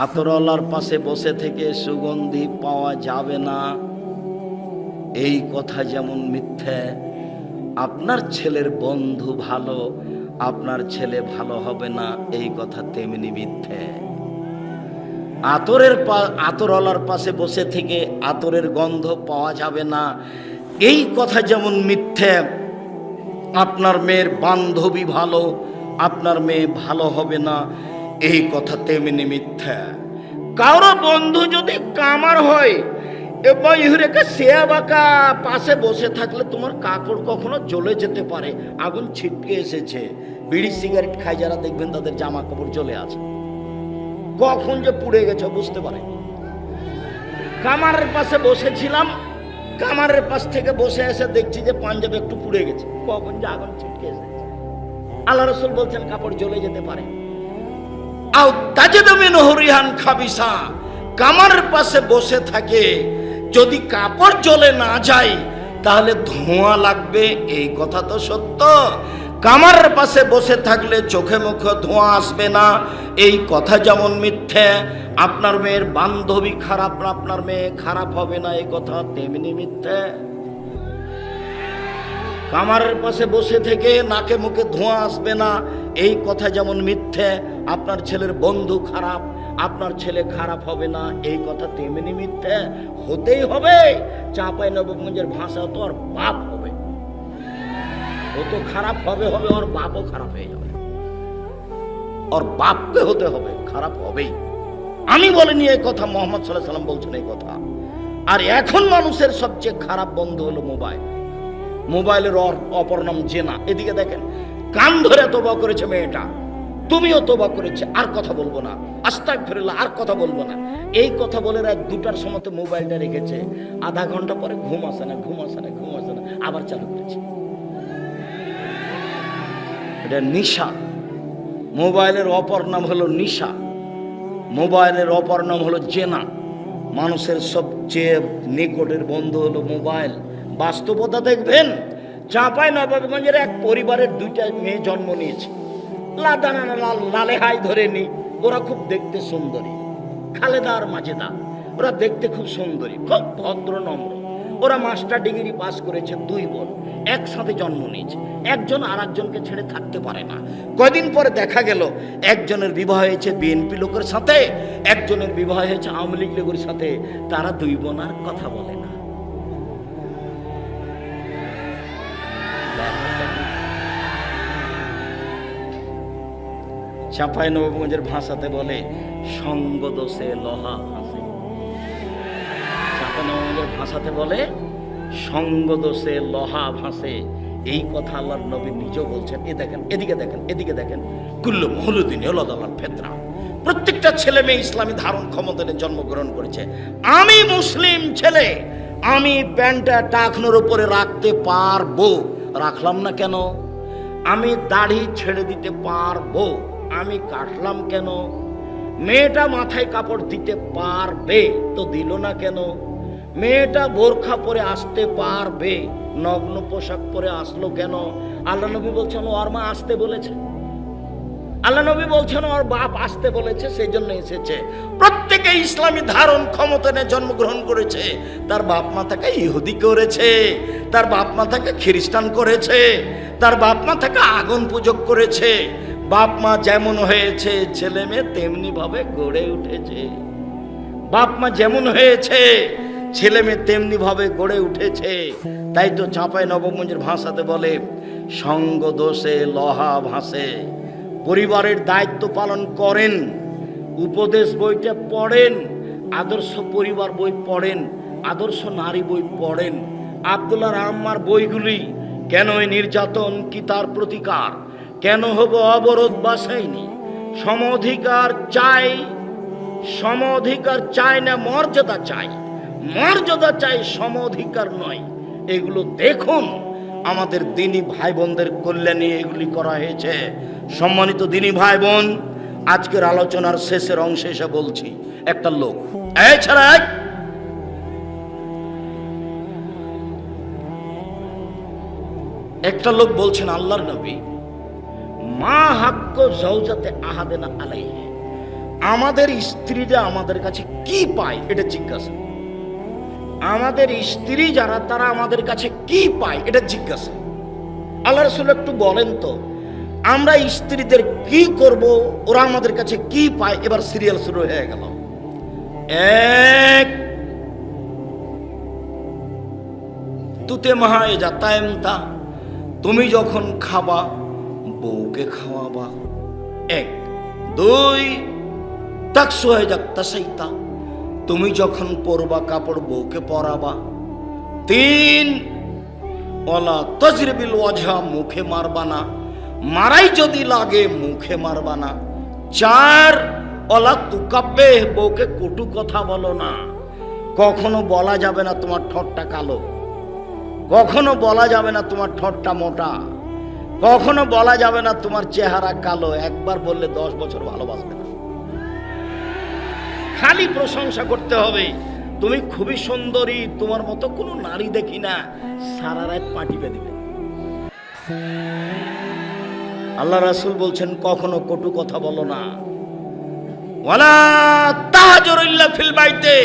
আতরওয়ালার পাশে বসে থেকে সুগন্ধি পাওয়া যাবে না, এই কথা যেমন মিথ্যে। আপনার ছেলের বন্ধু ভালো, আপনার ছেলে ভালো হবে না, এই কথা তেমনি মিথ্যে। আতরওয়ালার পাশে বসে থেকে আতরের গন্ধ পাওয়া যাবে না, এই কথা যেমন মিথ্যে। আপনার মেয়ের বান্ধবী ভালো, আপনার মেয়ে ভালো হবে না, এই কথা তেমনি মিথ্যা। কারো বন্ধু যদি কামার হয় এবং ইহুরেকা সেয়া বাঁকা পাশে বসে থাকলে তোমার কাপড় কখনো জ্বলে যেতে পারে, আগুন ছিটকে এসেছে। বিড়ি সিগারেট খাই যারা দেখবেন তাদের জামা কাপড় জ্বলে আছে, কখন যে পুড়ে গেছে বুঝতে পারে। কামারের পাশে বসেছিলাম, কামারের পাশ থেকে বসে এসে দেখছি যে পাঞ্জাবে একটু পুড়ে গেছে, কখন যে আগুন ছিটকে এসেছে। আল্লাহ রাসূল বলছেন কাপড় জ্বলে যেতে পারে। আও তাজিদু মিনহু রিহান খাবিসা, কামারের পাশে বসে থাকে, যদি কাপড় জ্বলে না যায় তাহলে ধোঁয়া লাগবে, এই কথা তো সত্য। কামারের পাশে বসে থাকলে চোখে মুখে ধোঁয়া আসবে না, এই কথা যেমন মিথ্যে। আপনার মেয়ের বান্ধবী খারাপ, আপনার মেয়ে খারাপ হবে না, এই কথা তেমনি মিথ্যে। কামারের পাশে বসে থেকে নাকে মুখে ধোঁয়া আসবে না, এই কথা যেমন মিথ্যে। আপনার ছেলের বন্ধু খারাপ, আপনার ছেলে খারাপ হবে না, এই কথা তেমনি মিথ্যে। হতেই হবে। চাঁপাইনবাবগঞ্জের ভাষা তো আর বাপ হবে, ও তো খারাপ হবে, ওর বাপও খারাপ হয়ে যাবে, ওর বাপকে হতে হবে, খারাপ হবেই। আমি বলিনি এই কথা, মুহাম্মদ সাল্লাল্লাহু আলাইহি সাল্লাম বলছেন এই কথা। আর এখন মানুষের সবচেয়ে খারাপ বন্ধু হলো মোবাইল। মোবাইলের অপর নাম জেনা। এদিকে দেখেন, কান ধরে তওবা করেছে মেয়েটা, তুমিও তওবা করেছে, আর কথা বলবো না, আস্তাগফিরুল্লাহ, আর কথা বলবো না, এই কথা বলে রাত 2টার সময় মোবাইলটা রেখেছে। আধা ঘন্টা পরে ঘুম আসে না, আবার চালু করেছে। এটা নিশা। মোবাইলের অপর নাম হলো নিশা, মোবাইলের অপর নাম হলো জেনা। মানুষের সবচেয়ে নিকটের বন্ধু হলো মোবাইল। বাস্তবতা দেখবেন, চাঁপাইনবাবগঞ্জের এক পরিবারের 2টা মেয়ে জন্ম নিয়েছে, লালে হাই ধরে নি। ওরা খুব দেখতে সুন্দরী, খালেদা আর মাজেদা, ওরা দেখতে খুব সুন্দরী, খুব ভদ্র নম্র। ওরা মাস্টার ডিগ্রি পাস করেছে, 2 বোন একসাথে জন্ম নিয়েছে। একজন আর একজনকে ছেড়ে থাকতে পারে না। কয়দিন পরে দেখা গেল একজনের বিবাহ হয়েছে বিএনপি লোকের সাথে, একজনের বিবাহ হয়েছে আওয়ামী লীগ লোকের সাথে। তারা 2 বোন আর কথা বলে না। চাঁপাইনবাবগঞ্জের ভাষাতে বলে সঙ্গ দোষে লোহা ভাসে। চাঁপাইনবাবগঞ্জের ভাষাতে বলে সঙ্গ দোষে লোহা ভাসে, এই কথা আল্লাহর নবী নিজেও বলছেন। এদিকে দেখেন কুল্লু মৌলুদ্দিন ওলাদাল ফেতরা। প্রত্যেকটা ছেলে মেয়ে ইসলামী ধারণ ক্ষমতায় জন্মগ্রহণ করেছে। আমি মুসলিম ছেলে, আমি প্যান্টটা টাকনোর উপরে রাখতে পারবো, রাখলাম না কেন? আমি দাড়ি ছেড়ে দিতে পারবো, আমি কাটলাম কেন? মেয়েটা মাথায় কাপড় দিতে পারবে, তো দিল না কেন? মেয়েটা বোরখা পরে আসতে পারবে, নগ্ন পোশাক পরে আসলো কেন? আল্লাহ নবী বলছেন ওর মা আসতে বলেছে, আল্লাহ নবী বলছেন ওর বাপ আসতে বলেছে, সেই জন্য এসেছে। প্রত্যেকে ইসলামী ধারণ ক্ষমতা নিয়ে জন্মগ্রহণ করেছে। তার বাপ মা তাকে ইহুদি করেছে, তার বাপ মা তাকে খ্রিস্টান করেছে, তার বাপ মা তাকে আগুন পূজক করেছে। বাপ মা যেমন হয়েছে ছেলে মেয়ে তেমনি ভাবে গড়ে উঠেছে। বাপ মা যেমন হয়েছে ছেলে মেয়ে তেমনি ভাবে গড়ে উঠেছে। তাই তো চাঁপাইনবাবগঞ্জের ভাষাতে বলে সঙ্গ দোষে লোহা ভাসে। পরিবারের দায়িত্ব পালন করেন, উপদেশ বইটা পড়েন, আদর্শ পরিবার বই পড়েন, আদর্শ নারী বই পড়েন, আব্দুল্লাহ আম্মার বইগুলি। কেন এই নির্যাতন, কি তার প্রতিকার, কেন হব অবরোধ বাসাইনি, সমঅধিকার চাই, সমঅধিকার চাই না মর্যাদা চাই, মর্যাদা চাই সমঅধিকার নয়। এগুলো দেখুন, আমাদের দিনী ভাই বোনদের কল্যাণে এগুলি করা হয়েছে। সম্মানিত দিনী ভাই বোন, আজকের আলোচনার শেষের অংশে এসে বলছি, একটা লোক একটা লোক বলছেন আল্লাহর নবী, মা হাক্কু জাওজাতে আহাদিনা আলাইহি, আমাদের স্ত্রীরা আমাদের কাছে কি পায় এটা জিজ্ঞাসা। আমাদের স্ত্রী যারা তারা আমাদের কাছে কি পায় এটা জিজ্ঞাসা। আল্লাহ রাসূল একটু বলেন তো, আমরা স্ত্রীদের কি করব, ওরা আমাদের কাছে কি পায়। এবার সিরিয়াল শুরু হয়ে গেল। এক, তুতে মাহায় যাতায়ামতা, তুমি যখন খাবা বউকে খাওয়াবা। এক। দুই, তাকসু হয়ে যাত্তা সাইতা, তুমি যখন পরবা কাপড় বউকে পরাবা। তিন, ওলা তজরিবিল ওয়াজহা, মুখে মারবা না, মারাই যদি লাগে মুখে মারবা না। চার, ওলা তুকাব্বে, বউকে কটু কথা বলো না। কখনো বলা যাবে না তোমার ঠোঁটটা কালো, কখনো বলা যাবে না তোমার ঠোঁটটা মোটা, কখনো বলা যাবে না তোমার চেহারা কালো। একবার বললে 10 বছর ভালোবাসবে না। খালি প্রশংসা করতে হবে, তুমি খুবই সুন্দরী, তোমার মতো কোনো নারী দেখি না, সারা রাত পাটিপে দিবে। আল্লাহ রাসূল বলছেন কখনো কটু কথা বলো না। ওয়ালা তাহাজুর ইল্লা ফিল বাইতে,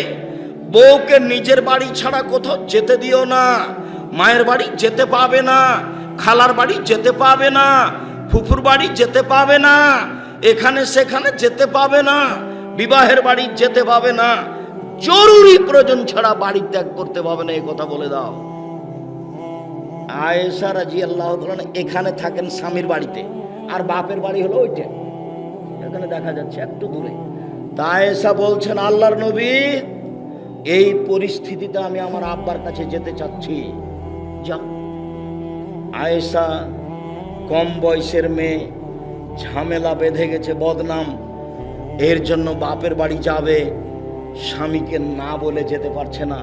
বউকে নিজের বাড়ি ছাড়া কোথাও যেতে দিও না। মায়ের বাড়ি যেতে পাবে না, খালার বাড়ি যেতে পাবে না, ফুফুর বাড়ি যেতে পাবে না, এখানে সেখানে যেতে পাবে না, বিবাহের বাড়ি যেতে পাবে না, জরুরি প্রয়োজন ছাড়া বাড়ি ত্যাগ করতে পাবে না, এই কথা বলে দাও। আয়েশা রাদিয়াল্লাহু তাআলা এখানে থাকেন স্বামীর বাড়িতে, আর বাপের বাড়ি হলো ওইটা, এখানে দেখা যাচ্ছে একটু দূরে। তা আয়েশা বলছেন, আল্লাহর নবী, এই পরিস্থিতিতে আমি আমার আব্বার কাছে যেতে চাচ্ছি। যাও। আয়েশা কম বয়সের মেয়ে, ঝামেলা বেঁধে গেছে, বদনাম, এর জন্য বাপের বাড়ি যাবে, স্বামীকে না বলে যেতে পারছে না।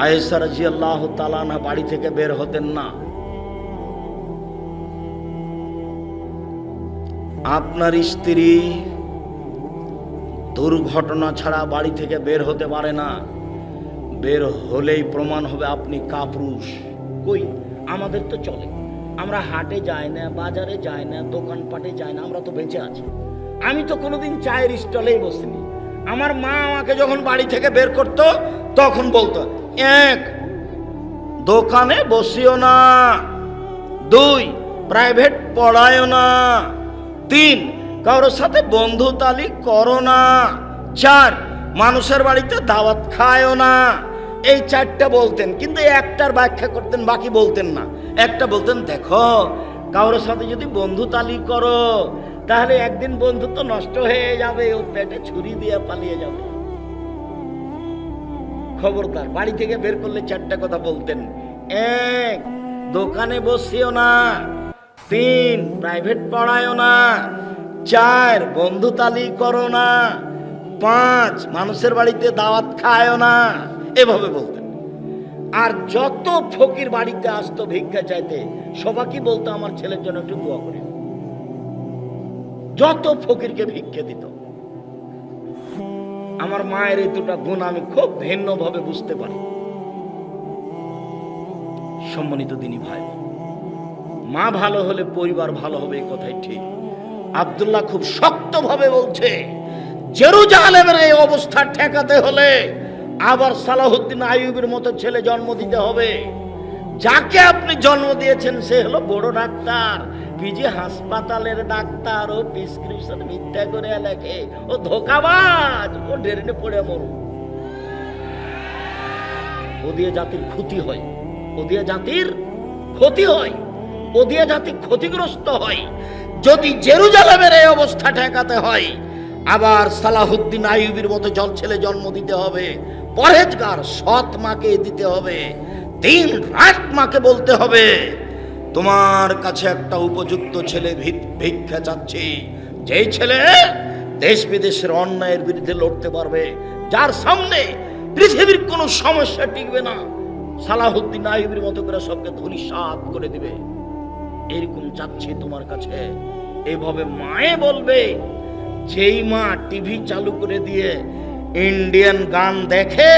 আয়েশা রাদিয়াল্লাহু তাআলা আনহা বাড়ি থেকে বের হতেন না। আপনার স্ত্রী দুর্ঘটনা ছাড়া বাড়ি থেকে বের হতে পারে না, বের হলেই প্রমাণ হবে আপনি কাপুরুষ। কই, আমাদের তো চলে, আমরা হাটে যাই না, বাজারে যাই না, দোকানপাটে যাই না, আমরা তো বেঁচে আছি। আমি তো কোনোদিন চায়ের স্টলেই বসিনি। আমার মা আমাকে যখন বাড়ি থেকে বের করত তখন বলতো, এক, দোকানে বসিও না। দুই, প্রাইভেট পড়ায়ও না। তিন, কারোর সাথে বন্ধুতালি করো না। চার, মানুষের বাড়িতে দাওয়াত খায়ও না। এই চারটা বলতেন, কিন্তু একটার ব্যাখ্যা করতেন, বাকি বলতেন না। একটা বলতেন, দেখো কারোর সাথে যদি বন্ধুতালি করো তাহলে একদিন বন্ধুত্ব নষ্ট হয়ে যাবে, ও পেটে ছুরি দিয়ে পালিয়ে যাবে, খবরদার। বাড়ি থেকে বের করলে চারটা কথা বলতেন। এক, দোকানে বসিও না। তিন, প্রাইভেট পড়ায়ও না। চার, বন্ধুতালি করো না। পাঁচ, মানুষের বাড়িতে দাওয়াত খায়ও না। এভাবে বলতেন। আর যত ফকির বাড়িতে আসতো ভিক্ষা চাইতে, সবাইকে বলতো আমার ছেলের জন্য একটু দোয়া করে। যত ফকিরকে ভিক্ষা দিত। আমার মায়ের এই দুটা গুণ আমি খুব ভিন্নভাবে বুঝতে পারি। সম্মানিত দিনী ভাই, মা ভালো হলে পরিবার ভালো হবে, এই কথাই ঠিক। আব্দুল্লাহ খুব শক্তভাবে বলছে, জেরুজালেমের এই অবস্থা ঠেকাতে হলে আবার সালাহুদ্দিন আইয়ুবের মতো ছেলে জন্ম দিতে হবে। যাকে আপনি জন্ম দিয়েছেন সে হলো বড় ডাক্তার, পিজি হাসপাতালের ডাক্তার, ও প্রেসক্রিপশন মিথ্যা করে লেখে, ও ধোঁকাবাজ, ও ড্রেনে পড়ে মরু। ও দিয়ে জাতির ক্ষতি হয়, ও দিয়ে জাতির ক্ষতি হয়, ও দিয়ে জাতি ক্ষতিগ্রস্ত হয়। যদি জেরুজালেমের এই অবস্থা ঠেকাতে হয়, আবার সালাহুদ্দিন আইয়ুবের মতো ছেলে জন্ম দিতে হবে, পরহেজগার সৎ মাকে দিতে হবে, দিন রাত মাকে বলতে হবে, তোমার কাছে একটা উপযুক্ত ছেলে ভিক্ষা চাচ্ছি, যেই ছেলে দেশ বিদেশের অন্যায়ের বিরুদ্ধে লড়তে পারবে, যার সামনে পৃথিবীর কোনো সমস্যা টিকবে না, সালাহুদ্দিন আইয়ুবের মতো করে সবকে ধূলিসাৎ করে দিবে, এরকম চাচ্ছি তোমার কাছে। এইভাবে মায়ে বলবে। যেই মা টিভি চালু করে দিয়ে ইন্ডিয়ান গান দেখে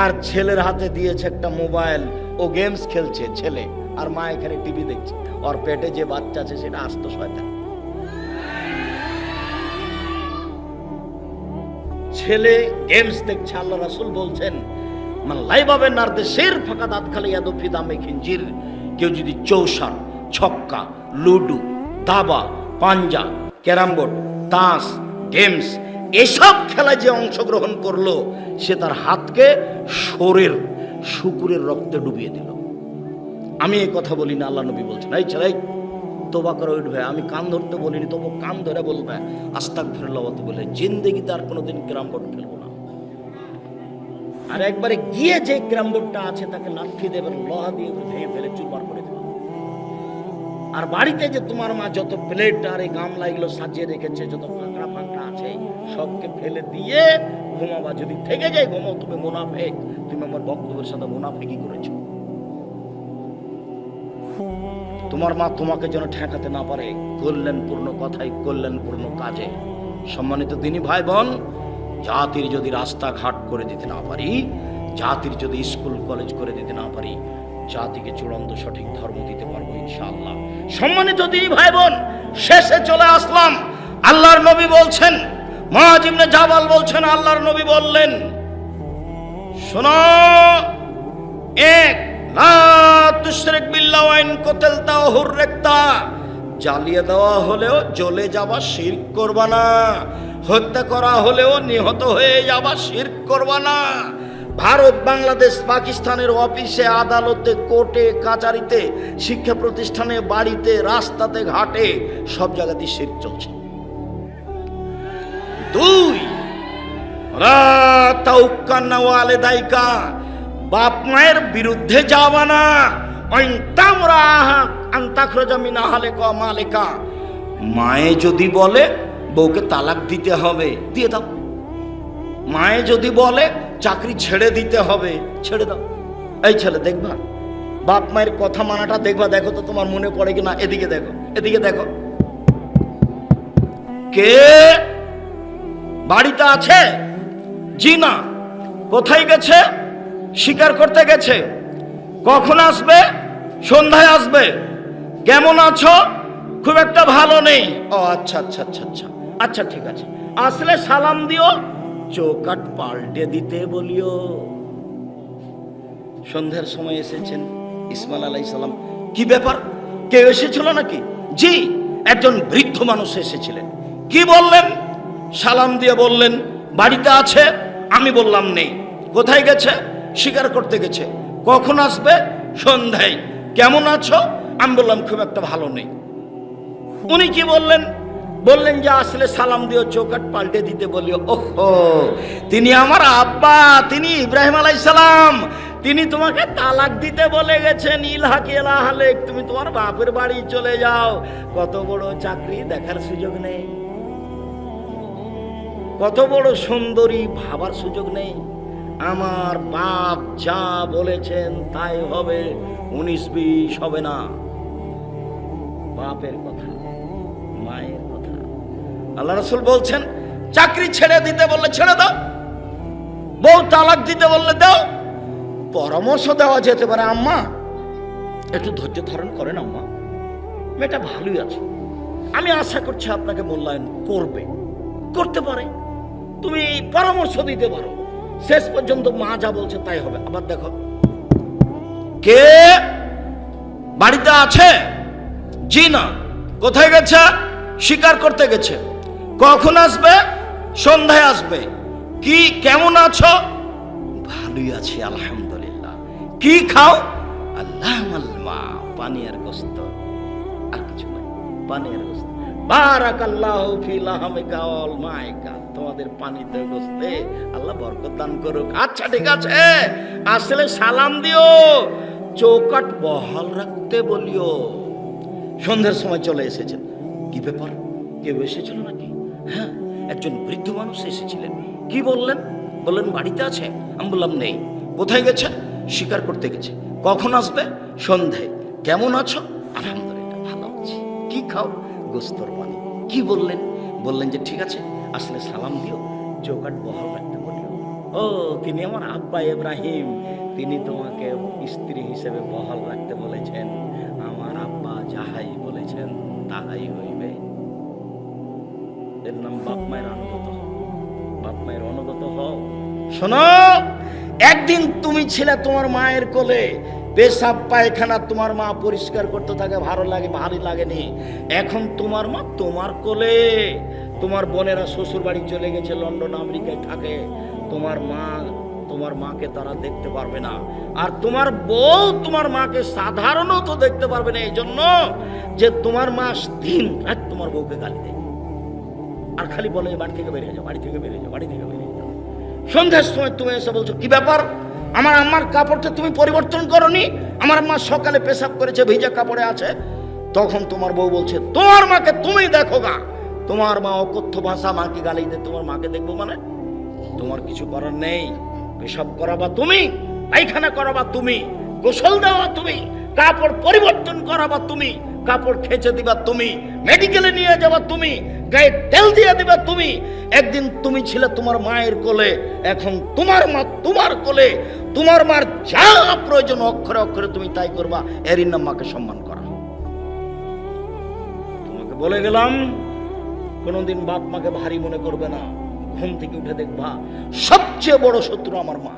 আর ছেলের হাতে দিয়েছে একটা মোবাইল, ও গেমস খেলছে ছেলে, আর মা এখানে টিভি দেখছে, ওর পেটে যে বাচ্চা আছে সেটা আস্ত শয়তান। ছেলে গেমস দেখছে, আল্লাহ রাসূল বলছেন মান লাইবাবে নারদে শের ফাঁকা দাঁত খালি ইয়াদফি দামে খিঞ্জির, কেউ যদি চৌসার, ছক্কা, লুডু, দাবা, পাঞ্জা, ক্যারাম বোর্ড, তাস, গেমস এসব খেলায় যে অংশগ্রহণ করলো, সে তার হাতকে শোরের শুকুরের রক্তে ডুবিয়ে দিল। আমি এই কথা বলি না, আল্লাহ নবী বলছেন এই ছেলে তোবা করে উঠবে। আমি কান ধরতে বলিনি, তবু কান ধরে বলবে আস্তাগফিরুল্লাহ বলে জিন্দেগিতে আর কোনোদিন ক্যারাম বোর্ড খেলবো না। আর একবারে গিয়ে যে ক্যারাম বোর্ডটা আছে তাকে লাঠি দেবেন, লোহা দিয়ে ভেঙে ফেলে চুরমার করে দেবেন। আর বাড়িতে যে তোমার মা যত প্লেট আর এই গামলা এগুলো সাজিয়ে রেখেছে, যত ফাঁকড়া ফাঁকড়া আছে সবকে ফেলে দিয়ে ঘুমাবা। যদি থেকে যায় ঘুমাও, তুমি মুনাফিক, তুমি আমার বক্তব্যের সাথে মুনাফিকি করেছো। তোমার মা তোমাকে যেন ঠেকাতে না পারে কল্যাণপূর্ণ কথাই, কল্যাণপূর্ণ কাজে। সম্মানিত দিনী ভাই বোন, জাতির যদি রাস্তাঘাট করে দিতে না পারি, জাতির যদি স্কুল কলেজ করে দিতে না পারি, জাতিকে চূড়ান্ত সঠিক ধর্ম দিতে পারবো ইনশাআল্লাহ। সম্মানিত দিনী ভাই বোন, শেষে চলে আসলাম। আল্লাহর নবী বলছেন, মুআয ইবনে জাবাল বলছেন, আল্লাহর নবী বললেন শোনো, এক লা তুশরিক বিল্লাহ ওয়া ইন কুতিলতা ওয়া হুররিকতা, জ্বালিয়ে দেওয়া হলেও জ্বলে যাবা, শিরক করবা না। হত্যা করা হলেও নিহত হয়ে যাবা, শিরক করবা না। ভারত, বাংলাদেশ, পাকিস্তানের অফিসে, আদালতে, কোর্টে, কাচারিতে, শিক্ষা প্রতিষ্ঠানে, বাড়িতে, রাস্তাতে, ঘাটে সব জায়গাতেই শিরক চলছে। দুই, লা তাউক্কান্না ওয়ালিদাইকা, বাপ মায়ের বিরুদ্ধে যাবা না। মায়ে যদি বলে বউকে তালাক দিতে হবে, দিয়ে দাও। মায়ে যদি বলে চাকরি ছেড়ে দিতে হবে, ছেড়ে দাও। এই ছেলে দেখবা, বাপ মায়ের কথা মানাটা দেখবা, দেখো তো তোমার মনে পড়ে কিনা। এদিকে দেখো, এদিকে দেখো, কে বাড়িতে আছে? জি না। কোথায় গেছে? শিকার করতে গেছে। কখন আসবে? সন্ধ্যায় আসবে। কেমন আছো? খুব একটা ভালো নেই। ও আচ্ছা আচ্ছা আচ্ছা আচ্ছা আচ্ছা, ঠিক আছে। আসলে সালাম দিও, চৌকাট পাল্টে দিতে বলিও। সন্ধ্যার সময় এসেছেন ইসমাইল আলাইহিস সালাম। কি ব্যাপার, কেউ এসেছিল নাকি? জি, একজন বৃদ্ধ মানুষ এসেছিলেন। কি বললেন? সালাম দিয়ে বললেন বাড়িতে আছে। আমি বললাম নেই। কোথায় গেছে? শিকার করতে গেছে। কখন আসবে? সন্ধ্যায়। কেমন আছো? আমি বললাম খুব একটা ভালো নেই। উনি কি বললেন? বললেন যে আসলে সালাম দিও, চৌকাট পাল্টে দিতে বলিও। ওহো, তিনি আমার আব্বা, তিনি ইব্রাহিম আলাইহিস সালাম। তিনি তোমাকে তালাক দিতে বলে গেছেন। ইলহাক ইলাহালেক, তুমি তোমার বাপের বাড়ি চলে যাও। কত বড় চাকরি, দেখার সুযোগ নেই। কত বড় সুন্দরী, ভাবার সুযোগ নেই। আমার বাপ যা বলেছেন তাই হবে, 19-20 হবে না। বাপের কথা, মায়ের কথা। আল্লাহ রাসূল বলছেন চাকরি ছেড়ে দিতে বললে ছেড়ে দাও, বউ তালাক দিতে বললে দাও। পরামর্শ দেওয়া যেতে পারে, আম্মা একটু ধৈর্য ধারণ করেন, আম্মা মেয়েটা ভালোই আছে, আমি আশা করছি আপনাকে মূল্যায়ন করবে, করতে পারে। তুমি পরামর্শ দিতে পারো। শেষ পর্যন্ত মা যা বলছে তাই হবে। আবার দেখো, কে বাড়িতে আছে? জি না। কোথায় গেছে? শিকার করতে গেছে। কখন আসবে? সন্ধ্যায় আসবে। কি কেমন আছো? ভালোই আছি আলহামদুলিল্লাহ। কি খাও? আল্লাহ আল্লাহ, পানি আর গোশত, আর কিছু নাই, পানি আর গোশত। বারাকাল্লাহু ফি লাহমিকা ওয়াল মাইকা, তোমাদের পানিতে গোশতে আল্লাহ বরকত দান করুক। আচ্ছা ঠিক আছে, আসলে সালাম দিও, চৌকাট বহাল রাখতে বলিও। সন্ধ্যার সময় চলে এসেছেন। কি ব্যাপার, কেউ এসেছিল নাকি? হ্যাঁ, একজন বৃদ্ধ মানুষ এসেছিলেন। কি বললেন? বললেন বাড়িতে আছে। আমি বললাম নেই। কোথায় গেছে? শিকার করতে গেছে। কখন আসবে? সন্ধ্যায়। কেমন আছো? আলহামদুলিল্লাহ ভালো আছি। কি খাও? গোস্তর পানি। কি বললেন? বললেন যে ঠিক আছে, আসলে সালাম দিও, চৌকাট বহাল রাখতে বলিও। ও, তিনি আমার আব্বা ইব্রাহিম, তিনি তোমাকে স্ত্রী হিসেবে বহাল রাখতে বলেছেন। আমার আব্বা যাহাই বলেছেন তাহাই হইবে। এর নাম বাপ মায়ের অনুগত। বাপ মায়ের অনুগত হও। শোনো, একদিন তুমি ছিলে তোমার মায়ের কোলে, পেশাব পায়খানা তোমার মা পরিষ্কার করতে থাকে, ভারী লাগেনি। এখন তোমার মা তোমার কোলে, তোমার বোনেরা শ্বশুর বাড়ি চলে গেছে, লন্ডন আমেরিকায় থাকে, তোমার মাকে তারা দেখতে পারবে না। আর তোমার বউ তোমার মাকে সাধারণত দেখতে পারবে না, এই জন্য যে তোমার মা দিন রাত তোমার বউকে গালি দেয়, আর খালি বলে বাড়ি থেকে বেরিয়ে যাও, বাড়ি থেকে বেরিয়ে যাও, বাড়ি থেকে বেরিয়ে যাও। সন্ধ্যার সময় তুমি এসে বলছো, কি ব্যাপার, আমার আম্মার কাপড়টা তুমি পরিবর্তন করনি? আমার মা সকালে পেশাব করেছে, ভিজা কাপড়ে আছে। তখন তোমার বউ বলছে, তোমার মাকে তুমি দেখো গা। তোমার মা অকথ্য ভাষা মাকে গালি দেয়, তোমার মাকে দেখবো মানে? তোমার কিছু করার নেই। পেশাব করাবা তুমি, পায়খানা করাবা তুমি, গোসল দেওয়া তুমি, কাপড় পরিবর্তন করাবা তুমি, কাপড় খেঁচে দিবা তুমি, মেডিকেলে নিয়ে যাবা তুমি, গায়ে তেল দিয়ে দিবা তুমি। একদিন তুমি ছিলে তোমার মায়ের কোলে, এখন তোমার মা তোমার কোলে। তোমার মার যা প্রয়োজন অক্ষরে অক্ষরে তুমি তাই করবা, এরই নাম মাকে সম্মান করা। তোমাকে বলে গেলাম, কোনোদিন বাপ মাকে ভারী মনে করবে না। ঘুম থেকে উঠে দেখবা সবচেয়ে বড় শত্রু আমার মা।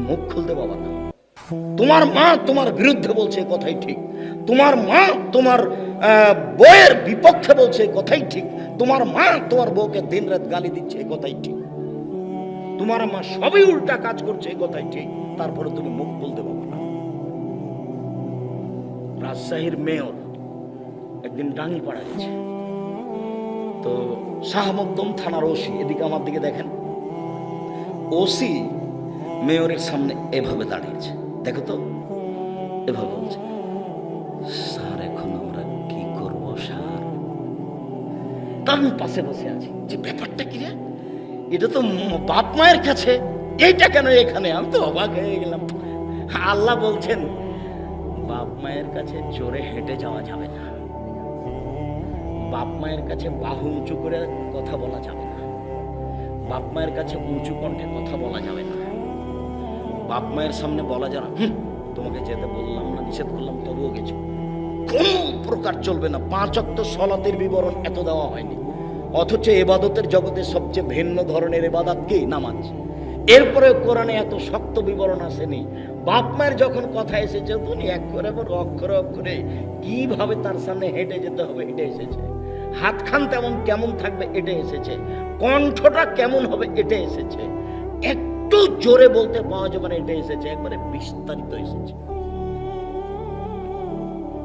মুখ খুলতে বাবা না। তোমার মা তোমার বিরুদ্ধে বলছে, কথাই ঠিক। তোমার মা তোমার বউয়ের বিপক্ষে বলছে, কথাই ঠিক। তোমার মা তোমার বউকে দিন রাত গালি দিচ্ছে, কথাই ঠিক। তোমার মা সবই উল্টা কাজ করছে, কথাই ঠিক। তারপরে তুমি মুখ বলতে পারো না। রাজশাহীর মেয়র একদিন ডাঙ্গিপাড়া গেছে, তো শাহ মকদম থানার ওসি, এদিকে আমার দিকে দেখেন, ওসি মেয়রের সামনে এভাবে দাঁড়িয়েছে, দেখো তো, এভাবে বলছে, স্যার এখন আমরা কি করবো স্যার? তার পাশে বসে আছি, যে ব্যাপারটা কি রে, এটা তো বাপ মায়ের কাছে, এইটা কেন এখানে? আমি তো অবাক হয়ে গেলাম। আল্লাহ বলছেন, বাপ মায়ের কাছে জোরে হেঁটে যাওয়া যাবে না, বাপ মায়ের কাছে বাহু উঁচু করে কথা বলা যাবে না, বাপ মায়ের কাছে উঁচু কণ্ঠে কথা বলা যাবে না, বাপ মায়ের সামনে বলা যাবে না, তোমাকে যেতে বললাম না, নিষেধ করলাম তবুও গেছো, কোন প্রকার চলবে না। 5 ওয়াক্ত সালাতের বিবরণ এত দেওয়া হয়নি, অথচ ইবাদতের জগতে সবচেয়ে ভিন্ন ধরনের ইবাদত কি? নামাজ। এরপরে কোরআনে এত শক্ত বিবরণ আসেনি। বাপ মায়ের যখন কথা এসেছে, তুমি অক্ষরে অক্ষরে কিভাবে তার সামনে হেঁটে যেতে হবে এটা এসেছে, হাতখান তেমন কেমন থাকবে এটা এসেছে, কণ্ঠটা কেমন হবে এটা এসেছে, একটু জোরে বলতে পাওয়া যাবে না এটা এসেছে, একবারে বিস্তারিত এসেছে।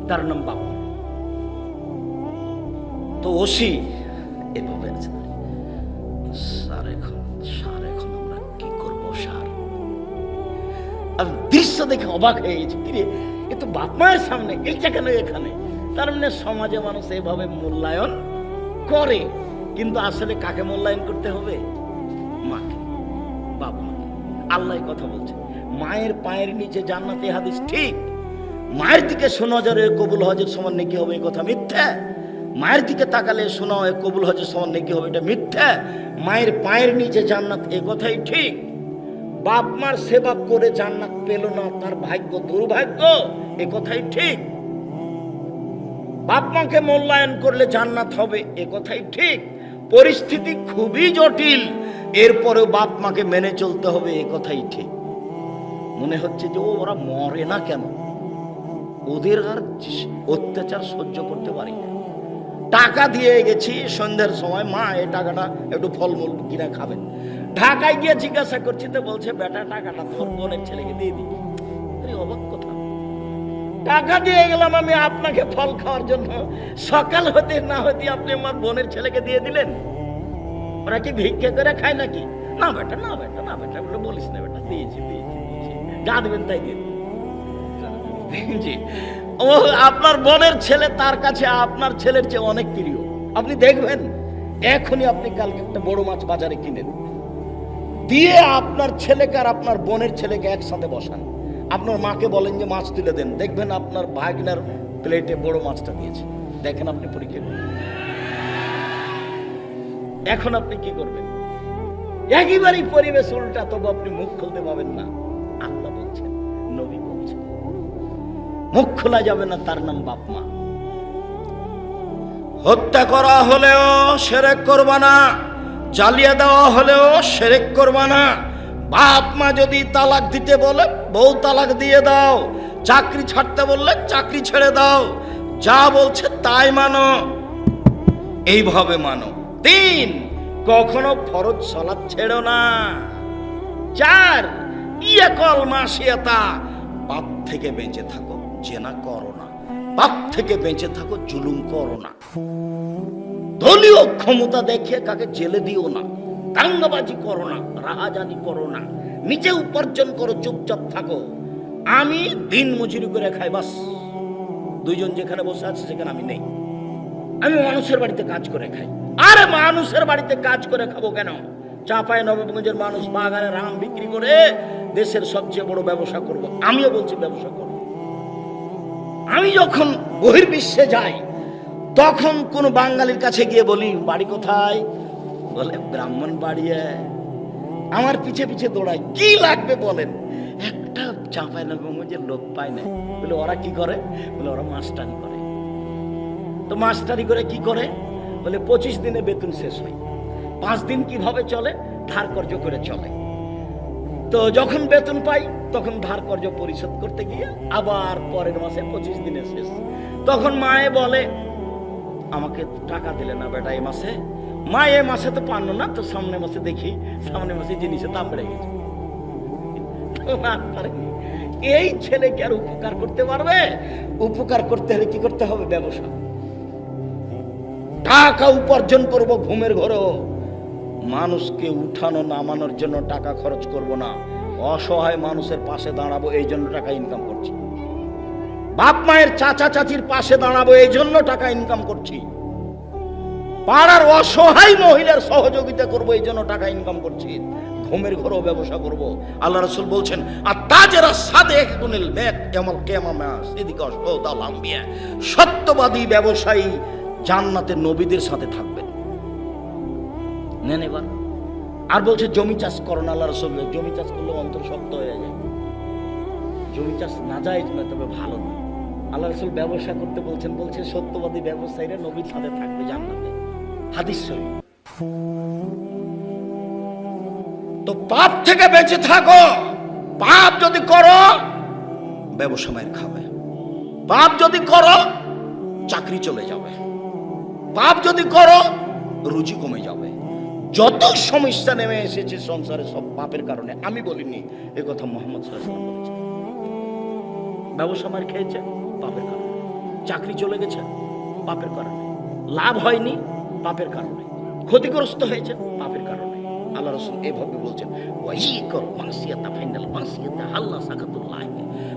তার নাম বাপ। তো ওসি এভাবে আছে, স্যার এখন আমরা কি করবো স্যার? আর দৃশ্য দেখে অবাক হয়ে গেছে, কিরে এ তো বাপ মায়ের সামনে, এইটা কেন এখানে? তার মানে সমাজে মানুষ এভাবে মূল্যায়ন করে, কিন্তু আসলে কাকে মূল্যায়ন করতে হবে? মাকে, বাপ মাকে। আল্লাহ কথা বলছে, মায়ের পায়ের নিচে জান্নাতে, হাদিস ঠিক। মায়ের দিকে সুনজরে কবুল হজের সমান নেকি হবে, এই কথা মিথ্যা। মায়ের দিকে তাকালে শোনা হয় কবুল হজের সমান নেকি হবে, এটা মিথ্যা। মায়ের পায়ের নিচে জান্নাত, এ কথাই ঠিক। বাপ মার সেবা করে জান্নাত পেল না, তার ভাগ্য দুর্ভাগ্য, এ কথাই ঠিক। বাপ মাকে মূল্যায়ন করলে জান্নাত হবে, এ কথাই ঠিক। পরিস্থিতি খুবই জটিল, এরপরেও বাপ মাকে মেনে চলতে হবে, এ কথাই ঠিক। মনে হচ্ছে যে ওরা মরে না কেন, ওদের আর অত্যাচার সহ্য করতে পারি না। টাকা দিয়ে গেছি সন্ধ্যার সময়, মা এই টাকাটা একটু ফলমূল কিনা খাবেন। ঢাকায় গিয়ে জিজ্ঞাসা করছি, তো বলছে, বেটা টাকাটা তোর বোনের ছেলেকে দিয়ে দিই। অবাক কথা, টাকা দিয়ে গেলাম আমি আপনাকে ফল খাওয়ার জন্য, সকাল হতে না হতে আপনি আমার বোনের ছেলেকে দিয়ে দিলেন। ওরা কি ভিক্ষা করে খায় নাকি? না বেটা, না বেটা, না বেটা, বলিস না বেটা, দিয়েছি যা দেবেন তাই দিয়ে। ও আপনার বোনের ছেলে, তার কাছে আপনার ছেলের চেয়ে অনেক প্রিয়। আপনি দেখবেন এখনই আপনি কালকে একটা বড় মাছ বাজারে কিনেন, দিয়ে আপনার ছেলেকে আর আপনার বোনের ছেলেকে একসাথে বসান, আপনার মাকে বলেন যে মাছ তুলে দেন, দেখবেন আপনার ভাগনার প্লেটে বড় মাছটা দিয়েছে। দেখেন আপনি পরীক্ষা করুন, এখন আপনি কি করবেন? একেবারেই পরিবেশ উল্টা, তবু আপনি মুখ খুলতে পাবেন না। আল্লাহ বলছেন, নবী বলছেন, মুখ খোলা যাবে না, তার নাম বাপ মা। হত্যা করা হলেও শিরক করবা না, জ্বালিয়ে দেওয়া হলেও শিরক করবা না। বাপ মা যদি তালাক দিতে বলে বউ তালাক দিয়ে দাও, চাকরি ছাড়তে বললে চাকরি ছেড়ে দাও, যা বলছে তাই মানো, এইভাবে মানো। 3, কখনো ফরজ সালাত ছেড়ো না। 4, ইয়াকল মাসিয়াতা, পাপ থেকে বেঁচে থাকো, জেনা করো না, পাপ থেকে বেঁচে থাকো, জুলুম করো না, দলীয় ক্ষমতা দেখে কাকে জেলে দিও না, দাঙ্গাবাজি করো না, রাহাজানি করো না, নিজে উপার্জন করো, চুপচাপ থাকো। আমি দিন মজুরি করে খাই, বাস। 2 জন যেখানে বসে আছে সেখানে আমি নেই, আমি মানুষের বাড়িতে কাজ করে খাই। আরে মানুষের বাড়িতে কাজ করে খাবো কেন? চাঁপাই নবাবগঞ্জের মানুষ বাগানে রাম বিক্রি করে দেশের সবচেয়ে বড় ব্যবসা করব, আমিও বলছি ব্যবসা করব। আমি যখন বহির্বিশ্বে যাই তখন কোন বাঙালির কাছে গিয়ে বলি বাড়ি কোথায়, বলে ব্রাহ্মণ বাড়ি। আমার পিছে পিছে দৌড়ায়, কি লাগবে বলেন। একটা চাঁপাই নবাবগঞ্জের লোক পায় না, বলে ওরা কি করে, বলে ওরা মাস্টারি করে। তো মাস্টারি করে কি করে, বলে 25 দিনে বেতন শেষ হয়, 5 দিন কিভাবে চলে, ধার কর্জ করে চলে। তো যখন বেতন পাই তখন ধার কর্জ পরিশোধ করতে গিয়ে আবার পরের মাসে 25 দিনে শেষ। তখন মায়ে বলে আমাকে টাকা দিলে না বেটা এই মাসে। মা এই মাসে তো পানো না, তো সামনে মাসে দেখি, সামনে মাসে জিনিসের দাম বেড়ে গেছে। এই ছেলেকে আর উপকার করতে পারবে? উপকার করতে হলে কি করতে হবে? ব্যবসা। টাকা উপার্জন করব ঘুমের ঘরেও, মানুষকে উঠানো নামানোর জন্য টাকা খরচ করব না, অসহায় মানুষের পাশে দাঁড়াবো, এই জন্য টাকা ইনকাম করছি। বাপ মায়ের চাচা চাচির পাশে দাঁড়াবো, এই জন্য টাকা ইনকাম করছি। পাড়ার অসহায় মহিলার সহযোগিতা করব, এই জন্য টাকা ইনকাম করছি। ঘুমের ঘরেও ব্যবসা করব। আল্লাহ রাসূল বলছেন আর তাজেরা সাদেকুনিল মেত ইয়াউমুল কিয়ামাহ সিদিকা ওয়াশহুদাল আম্বিয়া, সত্যবাদী ব্যবসায়ী জান্নাতের নবীদের সাথে থাকবেন। নেন এবার। আর বলছে জমি চাষ করো না। আল্লাহ রাসূল জমি চাষ করলে অন্তর শক্ত হয়ে যায়, জমি চাষ না যায় না, তবে ভালো না। আল্লাহ রাসূল ব্যবসা করতে বলছেন, বলছে সত্যবাদী ব্যবসায়ীরা নবীর সাথে থাকবে জান্নাতে, হাদিস শরীফ। তো পাপ থেকে বেঁচে থাকো। পাপ যদি করো ব্যবসা মায়ের খাবে, পাপ যদি করো চাকরি চলে যাবে, পাপ যদি করো রুজি কমে যাবে। যত সমস্যা নেমে এসেছে সংসারে সব পাপের কারণে। আমি বলিনি, এ কথা মুহাম্মদ সাল্লাল্লাহু আলাইহি ওয়াসাল্লাম বলেছেন। ব্যবসা মার খেয়েছে পাপের কারণে, চাকরি চলে গেছে পাপের কারণে, লাভ হয়নি পাপের কারণে, ক্ষতিগ্রস্ত হয়েছে পাপের কারণে। আল্লাহ রাসূল এভাবে বলছেন, ওয়াইকর মাসিয়াতা ফাইনাল মাসিয়াতা আল্লাহ সাকাতুল্লাহ,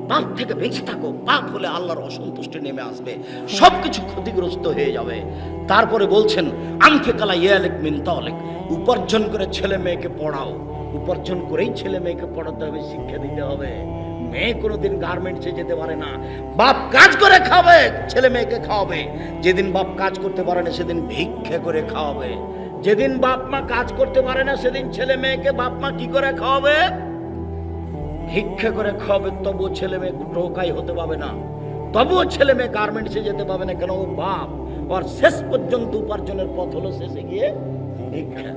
পাপ থেকে বেঁচে থাকো। পাপ হলে আল্লাহর অসন্তুষ্টি নেমে আসবে, সবকিছু ক্ষতিগ্রস্ত হয়ে যাবে। তারপরে বলছেন আনফিকালা ইয়ালিক মিন তালিক, উপার্জন করে ছেলে মেয়েকে পড়াও। উপার্জন করেই ছেলে মেয়েকে পড়াতে হবে, শিক্ষা দিতে হবে। মেয়ে কোনোদিন গার্মেন্টসে যেতে পারে না, বাপ কাজ করে খাবে, ছেলে মেয়েকে খাওয়াবে। যেদিন বাপ কাজ করতে পারে না সেদিন ভিক্ষা করে খাওয়াবে। যেদিন বাপ মা কাজ করতে পারে না সেদিন ছেলে মেয়েকে বাপ মা কি করে খাওয়াবে? ভিক্ষা করে খাওয়াবে। তবুও ছেলে মেয়ে টোকাই হতে পাবে না, তবুও ছেলে মেয়ে গার্মেন্টসে যেতে পাবে না। কেন? ও বাপ। আর শেষ পর্যন্ত উপার্জনের পথ হলো শেষে গিয়ে ভিক্ষা।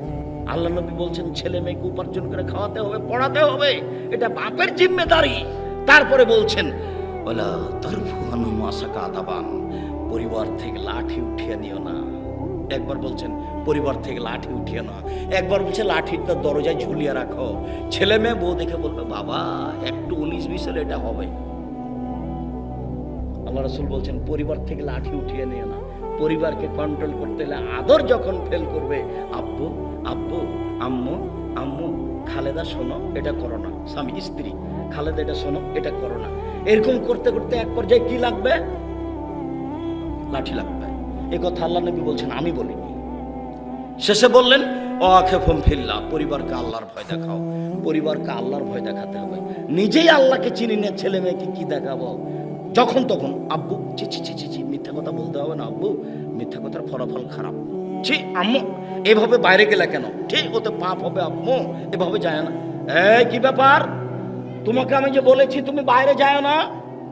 আল্লাহ নবী বলছেন ছেলে মেয়েকে উপার্জন করে খাওয়াতে হবে, পড়াতে হবে, এটা বাপের জিম্মেদারি। তারপরে বলছেন ওয়ালা তারফুহানু মাসাকা আদাবান, পরিবার থেকে লাঠি উঠিয়ে নিও না। একবার বলছেন পরিবার থেকে লাঠি উঠিয়ে না, একবার বলছে লাঠিটা দরজায় ঝুলিয়ে রাখো। ছেলে মেয়ে বউ দেখে বলবে বাবা একটু 19-20 হলে এটা হবে। আল্লাহ রাসূল বলছেন পরিবার থেকে লাঠি উঠিয়ে নিও না। পরিবারকে কন্ট্রোল করতে হলে আদর যখন ফেল করবে, আব্বু আব্বু, আম্মু আম্মু, খালেদা শোনো এটা করো না। স্বামী স্ত্রী, খালেদা এটা শোনো এটা করো না। এরকম করতে করতে এক পর্যায়ে কি লাগবে? লাঠি লাগবে। এ কথা আল্লাহ নবী বলছেন, আমি বলিনি। শেষে বললেন ওয়াখিফুম ফিল্লাহ, পরিবারকে আল্লাহর ভয় দেখাও। পরিবারকে আল্লাহর ভয় দেখাতে হবে। নিজেই আল্লাহকে চিনি না, ছেলে মেয়েকে কি দেখাবো? যখন তখন আব্বু ছি ছি ছি ছি ছি, মিথ্যা কথা বলতে হবে না আব্বু, মিথ্যা কথার ফলাফল খারাপ। ছি আম্মু এভাবে বাইরে গেলে কেন? ঠিক ওতে পাপ হবে আম্মু, এভাবে যায় না। এই কি ব্যাপার? তোমাকে আমি যে বলেছি তুমি বাইরে যায় না,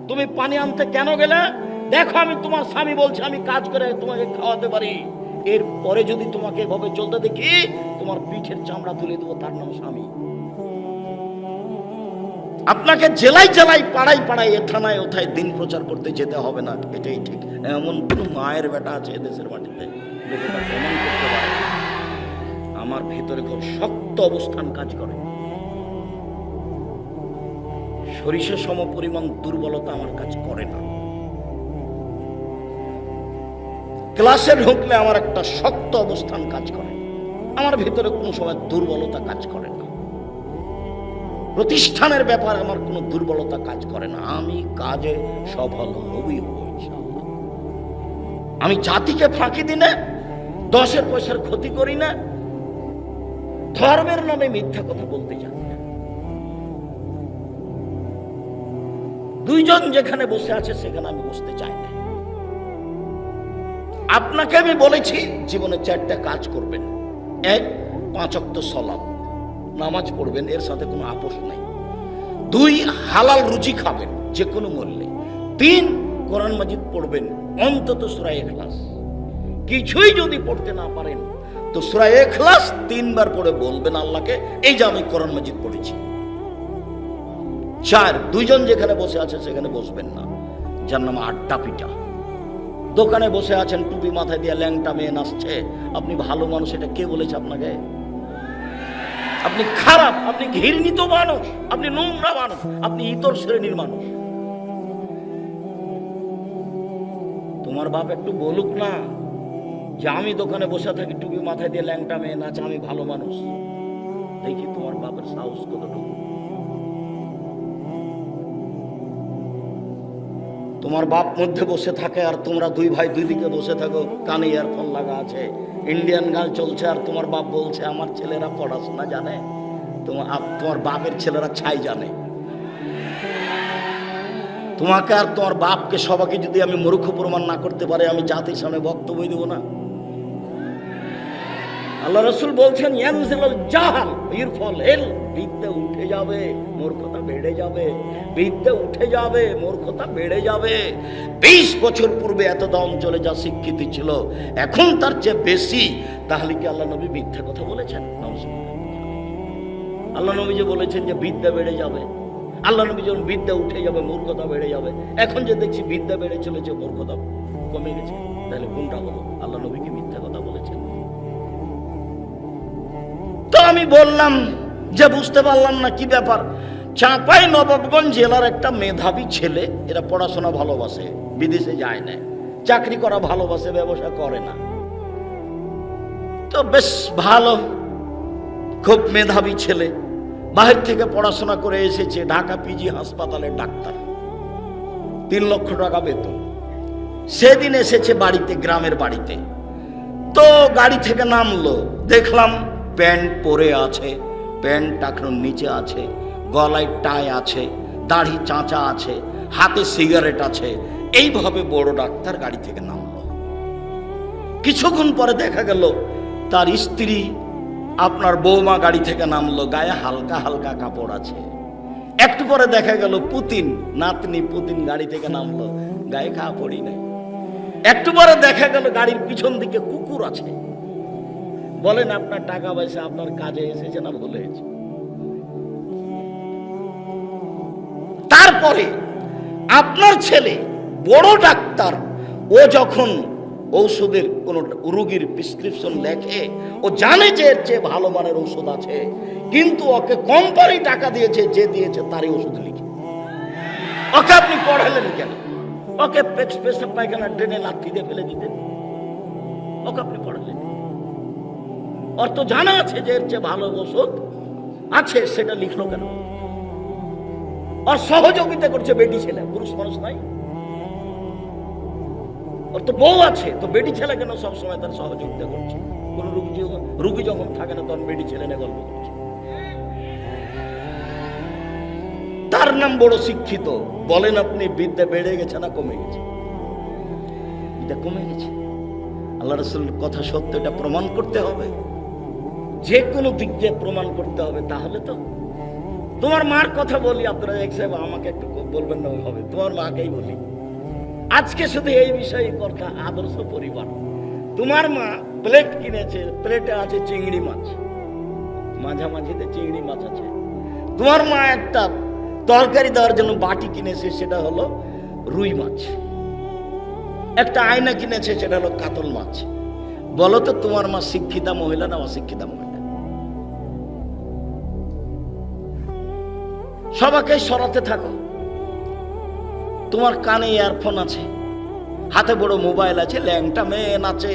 তুমি পানি আনতে কেন গেলে? দেখো আমি তোমার স্বামী বলছি আমি কাজ করে তোমাকে খাওয়াতে পারি, এর পরে যদি তোমাকে এভাবে চলতে দেখি, তোমার পিঠের চামড়া তুলে দেবো, তার নাম স্বামী। আপনাকে জেলায় জেলায় পাড়ায় পাড়ায় থানায় ওথায় দিন প্রচার করতে যেতে হবে না, এটাই ঠিক। এমন কোন মায়ের বেটা আছে এদেশের মাটিতে যেটা প্রমাণ করতে পারে আমার ভেতরে খুব শক্ত অবস্থান কাজ করে। সরিষা সম পরিমাণ দুর্বলতা আমার কাজ করে না। ক্লাসে ঢুকলে আমার একটা শক্ত অবস্থান কাজ করে, আমার ভিতরে কোনো সময় দুর্বলতা কাজ করে না। প্রতিষ্ঠানের ব্যাপারে আমার কোনো দুর্বলতা কাজ করে না। আমি কাজে সফল হবই হব ইনশাআল্লাহ। আমি জাতিকে ফাঁকি দিই না, 10 পয়সার ক্ষতি করি না, ধর্মের নামে মিথ্যা কথা বলতে জানি না। দুইজন যেখানে বসে আছে সেখানে আমি বসতে চাই না। আপনাকে আমি বলেছি জীবনে 4টা কাজ করবেন। 1, 5 ওয়াক্ত সালাত, নামাজ পড়বেন, এর সাথে কোনো আপোষ নাই। 2, হালাল রুজি খাবেন যে কোনো মূল্যে। 3, কোরআন মাজিদ পড়বেন, অন্তত সূরা ইখলাস। কিছুই যদি পড়তে না পারেন তো সূরা ইখলাস 3 বার পড়ে বলবেন আল্লাহকে, এই যে আমি কোরআন মাজিদ পড়েছি। 4, দুইজন যেখানে বসে আছে সেখানে বসবেন না, যার নাম আড্ডা পিটা। দোকানে বসে আছেন, টুপি মাথায় দিয়ে ল্যাংটা মেয়ে নাচছে, আপনি ভালো মানুষ, এটা কে বলেছে আপনাকে? আপনি খারাপ, আপনি ঘৃণিত মানুষ, আপনি নোংরা মানুষ, আপনি ইতর শ্রেণীর মানুষ। তোমার বাপ একটু বলুক না যে আমি দোকানে বসে থাকি, টুপি মাথায় দিয়ে ল্যাংটা মেয়ে নাচে, আমি ভালো মানুষ। দেখি তোমার বাপের সাহস কতটুকু। তোমার বাপ মধ্যে বসে থাকে আর তোমরা 2 ভাই 2 দিকে বসে থাকো, কানে ইয়ারফোন লাগা আছে, ইন্ডিয়ান গান চলছে, আর তোমার বাপ বলছে আমার ছেলেরা পড়াশোনা জানে। তোমার বাপের ছেলেরা ছাই জানে। তোমাকে আর তোমার বাপকে সবাইকে যদি আমি মূর্খ প্রমাণ না করতে পারি, আমি জাতির সামনে বক্তব্য দেব না। আল্লাহ রাসূল বলছেন ইয়ানজিলুল জাহাল ইরফল এল, বিদ্যা উঠে যাবে, মূর্খতা বেড়ে যাবে। বিদ্যা উঠে যাবে, মূর্খতা বেড়ে যাবে। 20 বছর পূর্বে এত অঞ্চলে যা শিক্ষিত ছিল এখন তার চেয়ে বেশি। তাহলে কি আল্লাহ নবী মিথ্যা কথা বলেছেন? আল্লাহ নবী যে বলেছেন যে বিদ্যা বেড়ে যাবে, আল্লাহ নবী যখন বিদ্যা উঠে যাবে মূর্খতা বেড়ে যাবে, এখন যে দেখছি বিদ্যা বেড়ে চলেছে মূর্খতা কমে গেছে, তাহলে কোনটা হলো? আল্লাহ নবী কি মিথ্যা কথা বলেছেন? তো আমি বললাম যে বুঝতে পারলাম না কি ব্যাপার। চাঁপাই নবাবগঞ্জ জেলার একটা মেধাবী ছেলে, এরা পড়াশোনা ভালোবাসে, বিদেশে যায় না, চাকরি করা ভালোবাসে, ব্যবসা করে না। তো বেশ ভালো, খুব মেধাবী ছেলে, বাহির থেকে পড়াশোনা করে এসেছে, ঢাকা পিজি হাসপাতালের ডাক্তার, 3 লক্ষ টাকা বেতন। সেদিন এসেছে বাড়িতে, গ্রামের বাড়িতে। তো গাড়ি থেকে নামলো, দেখলাম প্যান্ট পরে আছে, প্যান্ট টাকনোর নিচে আছে, গলায় টাই আছে, দাড়ি চাঁচা আছে, হাতে সিগারেট আছে। এইভাবে বড় ডাক্তার গাড়ি থেকে নামলো। কিছুক্ষণ পরে দেখা গেল তার স্ত্রী, আপনার বৌমা গাড়ি থেকে নামলো, গায়ে হালকা হালকা কাপড় আছে। একটু পরে দেখা গেল পুতিন, নাতনি পুতিন গাড়ি থেকে নামলো, গায়ে কাপড়ই নেই। একটু পরে দেখা গেল গাড়ির পিছন দিকে কুকুর আছে। বলেন আপনার টাকা পয়সা আপনার কাজে এসেছে না ভুলে গেছে? তারপরে আপনার ছেলে বড় ডাক্তার, ও যখন ঔষধের কোন রোগীর প্রেসক্রিপশন লেখে, ও জানে যে এর চেয়ে ভালো মানের ওষুধ আছে, কিন্তু ওকে কোম্পানি টাকা দিয়েছে, যে দিয়েছে তারই ওষুধ লিখে। ওকে আপনি পড়ালেন কেন? ওকে পেশাব পায়খানা ট্রেনে লাথি দিয়ে ফেলে দিতেন, ওকে আপনি পড়ালেন? ওর তো জানা আছে যে এর চেয়ে ভালো ওষুধ আছে, সেটা লিখলো কেন? আর সহযোগিতা করছে বেটি ছেলে, পুরুষ মানুষ নাই। ওর তো বউ আছে, তো বেটি ছেলে কেন সবসময় তার সহযোগিতা করছে? কোন রুগী যখন থাকে না তখন বেটি ছেলে নিয়ে গল্প করছে। তার নাম বড় শিক্ষিত। বলেন আপনি বিদ্যা বেড়ে গেছে না কমে গেছে? বিদ্যা কমে গেছে। আল্লাহ রাসূলের কথা সত্য, এটা প্রমাণ করতে হবে, যে কোনো দিক দিয়ে প্রমাণ করতে হবে। তাহলে তো তোমার মার কথা বলি, আপনারা এক সাহেব আমাকে একটু বলবেন না ওইভাবে, তোমার মাকেই বলি আজকে শুধু এই বিষয়ে কথা। আদর্শ পরিবার, তোমার মা প্লেট কিনেছে, প্লেটে আছে চিংড়ি মাছ, মাঝামাঝিতে চিংড়ি মাছ আছে। তোমার মা একটা তরকারি দেওয়ার জন্য বাটি কিনেছে, সেটা হলো রুই মাছ। একটা আয়না কিনেছে, সেটা হলো কাতল মাছ। বলো তো তোমার মা শিক্ষিতা মহিলা না অশিক্ষিতা মহিলা? সবাইকে সরাতে থাকো। তোমার কানে ইয়ারফোন আছে, হাতে বড় মোবাইল আছে, ল্যাংটা মেয়ে নাচে।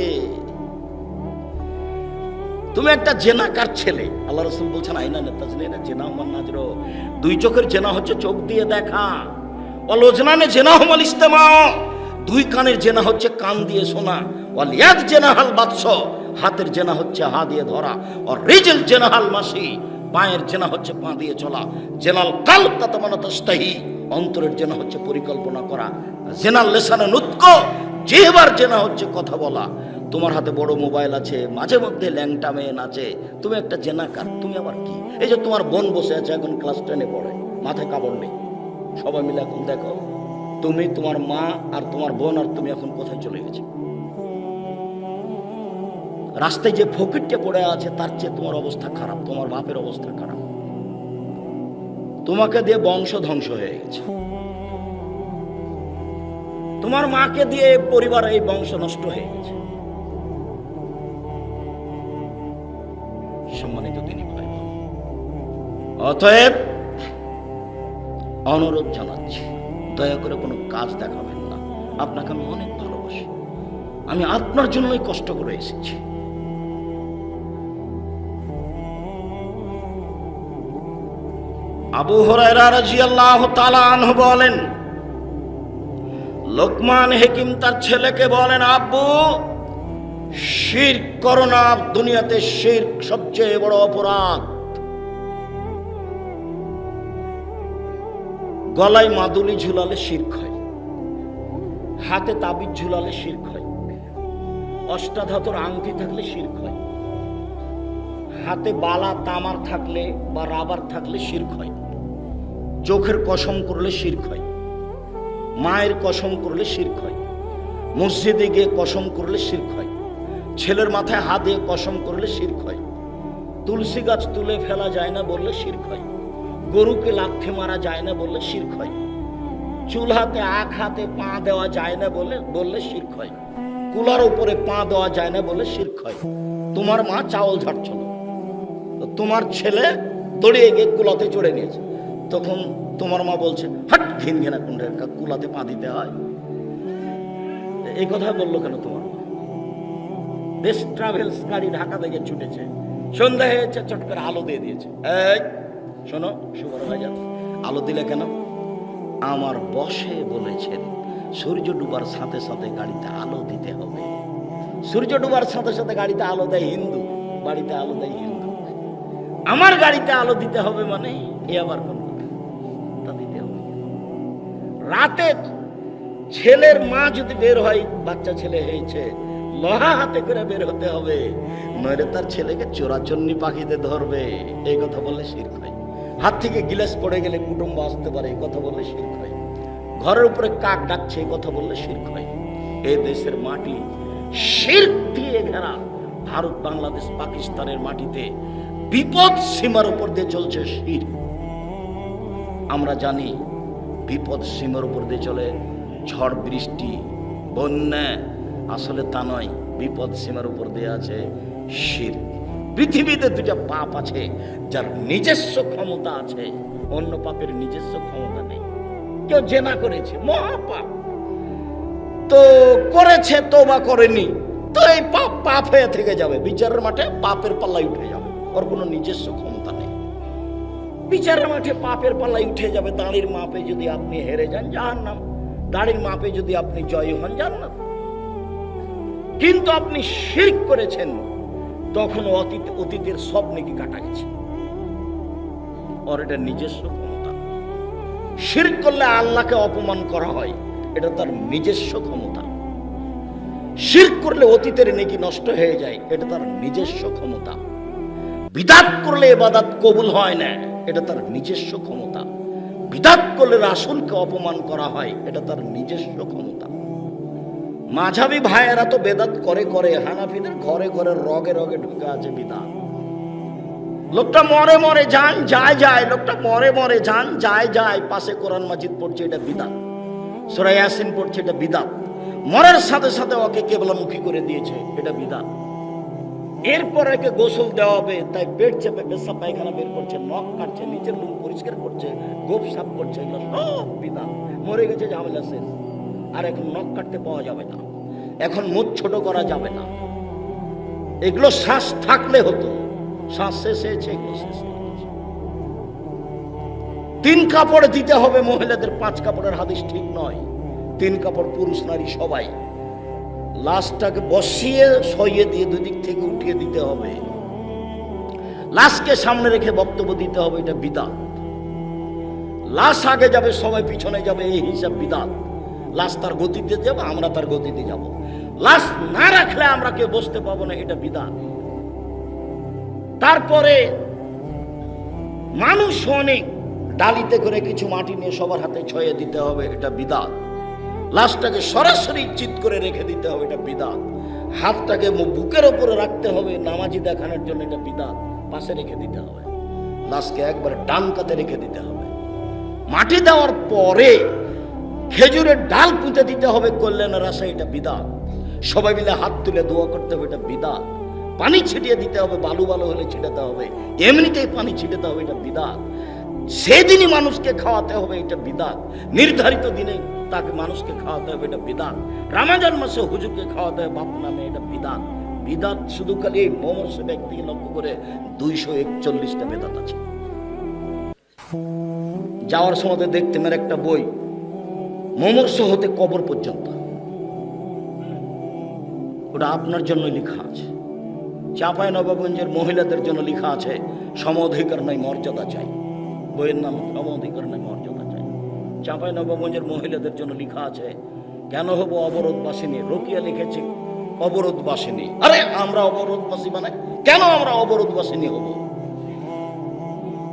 তুমি একটা জেনাকার ছেলে। আল্লাহ রাসূল বলছেন আইনা নেতাজনিনা জেনা মান নাজরো, দুই চোখের জেনা হচ্ছে চোখ দিয়ে দেখা। ওয়াল ওজনানে জেনা হুমাল ইস্তেমা, দুই কানের জেনা হচ্ছে কান দিয়ে শোনা। ওয়াল ইয়াদ জেনা হাল বাতস, হাতের জেনা হচ্ছে হাত দিয়ে ধরা। আর রিজল জেনা হাল মাসি, পায়ের জেনা হচ্ছে পা দিয়ে চলা। জেনাল কালব তাতামানা তাস্তাহি, অন্তরের জেনা হচ্ছে পরিকল্পনা করা। জেনাল লেসানে নুতক, জিহ্বার জেনা হচ্ছে কথা বলা। তোমার হাতে বড় মোবাইল আছে, মাঝে মধ্যে ল্যাংটা মেয়ে নাচে, তুমি একটা জেনাকার। তুমি আবার কি? এই যে তোমার বোন বসে আছে, এখন ক্লাস 10-এ পড়ে, মাথায় কাপড় নেই। সবাই মিলে এখন দেখো, তুমি, তোমার মা আর তোমার বোন আর তুমি এখন কোথায় চলে গেছে? রাস্তায় যে ফকিরটা পড়ে আছে তার চেয়ে তোমার অবস্থা খারাপ, তোমার বাপের অবস্থা খারাপ। তোমাকে দিয়ে বংশ ধ্বংস হয়ে গেছে। তোমার মাকে দিয়ে পরিবার, এই বংশ নষ্ট হয়ে গেছে। সম্মানিত দিনী ভাই, অতএব অনুরোধ জানাচ্ছি, দয়া করে কোনো কাজ দেখাবেন না। আপনাকে আমি অনেক ভালোবাসি, আমি আপনার জন্যই কষ্ট করে এসেছি। আবু হুরায়রা রাদিয়াল্লাহু তাআলা আনহু বলেন, লোকমান হাকিম তার ছেলেকে বলেন, আব্বু শিরক করো না, দুনিয়াতে শিরক সবচেয়ে বড় অপরাধ। গলায় মাদুলি ঝুলালে শিরক হয়, হাতে তাবিজ ঝুলালে শিরক হয়, অষ্টাধাতুর আংটি থাকলে শিরক হয়, হাতে বালা তামার থাকলে বা রাবার থাকলে শিরক হয়, চোখের কসম করলে শিরক হয়, মায়ের কসম করলে শিরক হয়, মসজিদে গিয়ে কসম করলে শিরক হয়, ছেলের মাথায় হাত দিয়ে কসম করলে শিরক হয়, তুলসী গাছ তুলে ফেলা যায় না বললে শিরক হয়, গরুকে লাথি মারা যায় না বললে শিরক হয়, চুলহাতে আখ হাতে পা দেওয়া যায় না বললে শিরক হয়, কুলার উপরে পা দেওয়া যায় না বলে শিরক হয়। তোমার মা চাউল ঝাড়ছিল, তো তোমার ছেলে দৌড়িয়ে গিয়ে কুলাতে চড়ে নিয়েছে, তখন তোমার মা বলছে, হাট ঘিন ঘেনা কুণ্ডের কুলাতে পা দিতে হয়। এই কথা বললো কেন তোমার মা? দেশ ট্রাভেলস গাড়ি ঢাকা থেকে ছুটেছে, সন্ধ্যা হয়েছে, চট করে আলো দিয়ে দিয়েছে। এই শোনো সুপারভাইজার, আলো দিলে কেন? আমার বসে বলেছেন সূর্য ডুবার সাথে সাথে গাড়িতে আলো দিতে হবে। সূর্য ডুবার সাথে সাথে গাড়িতে আলো দেয় হিন্দু, বাড়িতে আলো দেয় হিন্দু। আমার গাড়িতে আলো দিতে হবে মানে এ আবার কোন তা দিতে হবে? রাতে ছেলের মা যদি বের হয়, বাচ্চা ছেলে হয়েছে, লোহা হাতে করে বের হতে হবে, নইলে তার ছেলেকে চোরাচন্নি পাখিতে ধরবে। এই কথা বললে শিরক হয়। হাত থেকে গিলাস পড়ে গেলে কুটুম্ব আসতে পারে, এই কথা বললে শিরক হয়। ঘরের উপরে কাক ডাকছে, এই কথা বললে শিরক হয়। এই দেশের মাটি শিরক দিয়ে ঘেরা। ভারত, বাংলাদেশ, পাকিস্তানের মাটিতে বিপদ সীমার উপর দিয়ে চলছে শিরক। আমরা জানি বিপদ সীমার উপর দিয়ে চলে, ঝড় বৃষ্টি বন্যা, আসলে তা নয়। বিপদ সীমার উপর দিয়ে আছে শিরক। পৃথিবীতে দুটা পাপ আছে যার নিজস্ব ক্ষমতা আছে, অন্য পাপের নিজস্ব ক্ষমতা নেই। কেউ জেনা করেছে, মহাপাপ, তো করেছে, তওবা করেনি, তো এই পাপ পাপ হয়ে থেকে যাবে, বিচারের মাঠে পাপের পাল্লায় উঠে যাবে, ওর কোনো নিজস্ব ক্ষমতা নেই। বিচারের মাঠে পাপের পাল্লায় উঠে যাবে। দাড়ির মাপে যদি আপনি হেরে যান, জাহান্নাম। দাড়ির মাপে যদি আপনি জয় হন, জান্নাত। কিন্তু আপনি শিরক করেছেন, তখন অতীতের সব নেকি কাটা গেছে, ওর এটা নিজস্ব ক্ষমতা। শিরক করলে আল্লাহকে অপমান করা হয়, এটা তার নিজস্ব ক্ষমতা। শিরক করলে অতীতের নেকি নষ্ট হয়ে যায়, এটা তার নিজস্ব ক্ষমতা। বিদআত করলে ইবাদত কবুল হয় না, এটা তার নিজস্ব ক্ষমতা। বিদআত করলে রাসূলকে অপমান করা হয়, এটা তার নিজস্ব ক্ষমতা। মাঝাবি ভাইয়েরা তো বেদাত করে করে, হানাফিদের ঘরে ঘরে রগে রগে ঢুকে আছে বিদাত। লোকটা মরে মরে যান যায় যায়, লোকটা মরে মরে যান যায় যায়, পাশে কোরআন মাজিদ পড়ছে, এটা বিদাত। সূরা ইয়াসিন পড়ছে, এটা বিদাত। মরার সাথে সাথে ওকে কেবলামুখী করে দিয়েছে, এটা বিদাত। এরপর একে গোসল দেওয়া হবে, তাই পেট চেপে পেশাব পায়খানা বের করছে, নখ কাটছে, নিচের লুম পরিষ্কার করছে, গোপ সাফ করছে, এগুলো সব বিদাত। মরে গেছে, ঝামেলা শেষ। আর এখন নখ কাটতে পাওয়া যাবে না, এখন মুখ ছোট করা যাবে না। এগুলো শ্বাস থাকলে হতো, শ্বাস শেষ হয়েছে, এগুলো শেষ হয়ে গেছে। 3 কাপড় দিতে হবে মহিলাদের, 5 কাপড়ের হাদিস ঠিক নয়। 3 কাপড় পুরুষ নারী সবাই। লাশটাকে বসিয়ে সইয়ে দিয়ে 2 দিক থেকে উঠিয়ে দিতে হবে। লাশকে সামনে রেখে বক্তব্য দিতে হবে, এটা বিদাত। লাশ আগে যাবে, সবাই পিছনে যাবে, এই হিসাব বিদাত। লাশ তার গতিতে যাবে, আমরা তার গতিতে যাব। লাশ না রাখলে আমরা কেউ বসতে পাবো না, এটা বিদাত। তারপরে মানুষ অনেক, ডালিতে করে কিছু মাটি নিয়ে সবার হাতে ছয়ে দিতে হবে, এটা বিদাত। লাশটাকে সরাসরি চিৎ করে রেখে দিতে হবে, এটা বিদাত। হাতটাকে বুকের ওপরে রাখতে হবে নামাজি দেখানোর জন্য, এটা বিদাত। পাশে রেখে দিতে হবে। লাশকে একবার ডান কাতে রেখে দিতে হবে। মাটি দেওয়ার পরে খেজুরের ডাল পুঁতে দিতে হবে কল্যাণের আশায়, এটা বিদাত। সবাই মিলে হাত তুলে দোয়া করতে হবে, এটা বিদাত। পানি ছিটিয়ে দিতে হবে, বালু বালু হলে ছিটাতে হবে, এমনিতেই পানি ছিটাতে হবে, এটা বিদাত। সেদিনই মানুষকে খাওয়াতে হবে, এটা বিদাত। নির্ধারিত দিনে তাকে মানুষকে খাওয়াতে হবে, এটা বিদাত। রমজান মাসে হুজুরকে খাওয়াতে হবে বাপ নামে, এটা বিদাত। বিদাত শুধু খালি এই মমর্ষ ব্যক্তিকে লক্ষ্য করে 241টা বেদাত আছে। যাওয়ার সময় দেখতে মেরে একটা বই, মমর্ষ হতে কবর পর্যন্ত, ওটা আপনার জন্য লেখা আছে। চাঁপাইনবাবগঞ্জের মহিলাদের জন্য লেখা আছে, সম অধিকার নাই মর্যাদা চাই। বইয়ের নাম সম অধিকার নাই মর্যাদা চাই। চাঁপাইনবাবগঞ্জের মহিলাদের জন্য লেখা আছে, কেন হবো অবরোধবাসিনী। রোকিয়া লিখেছে অবরোধবাসিনী। আরে আমরা অবরোধবাসী মানে কেন আমরা অবরোধবাসিনী হব?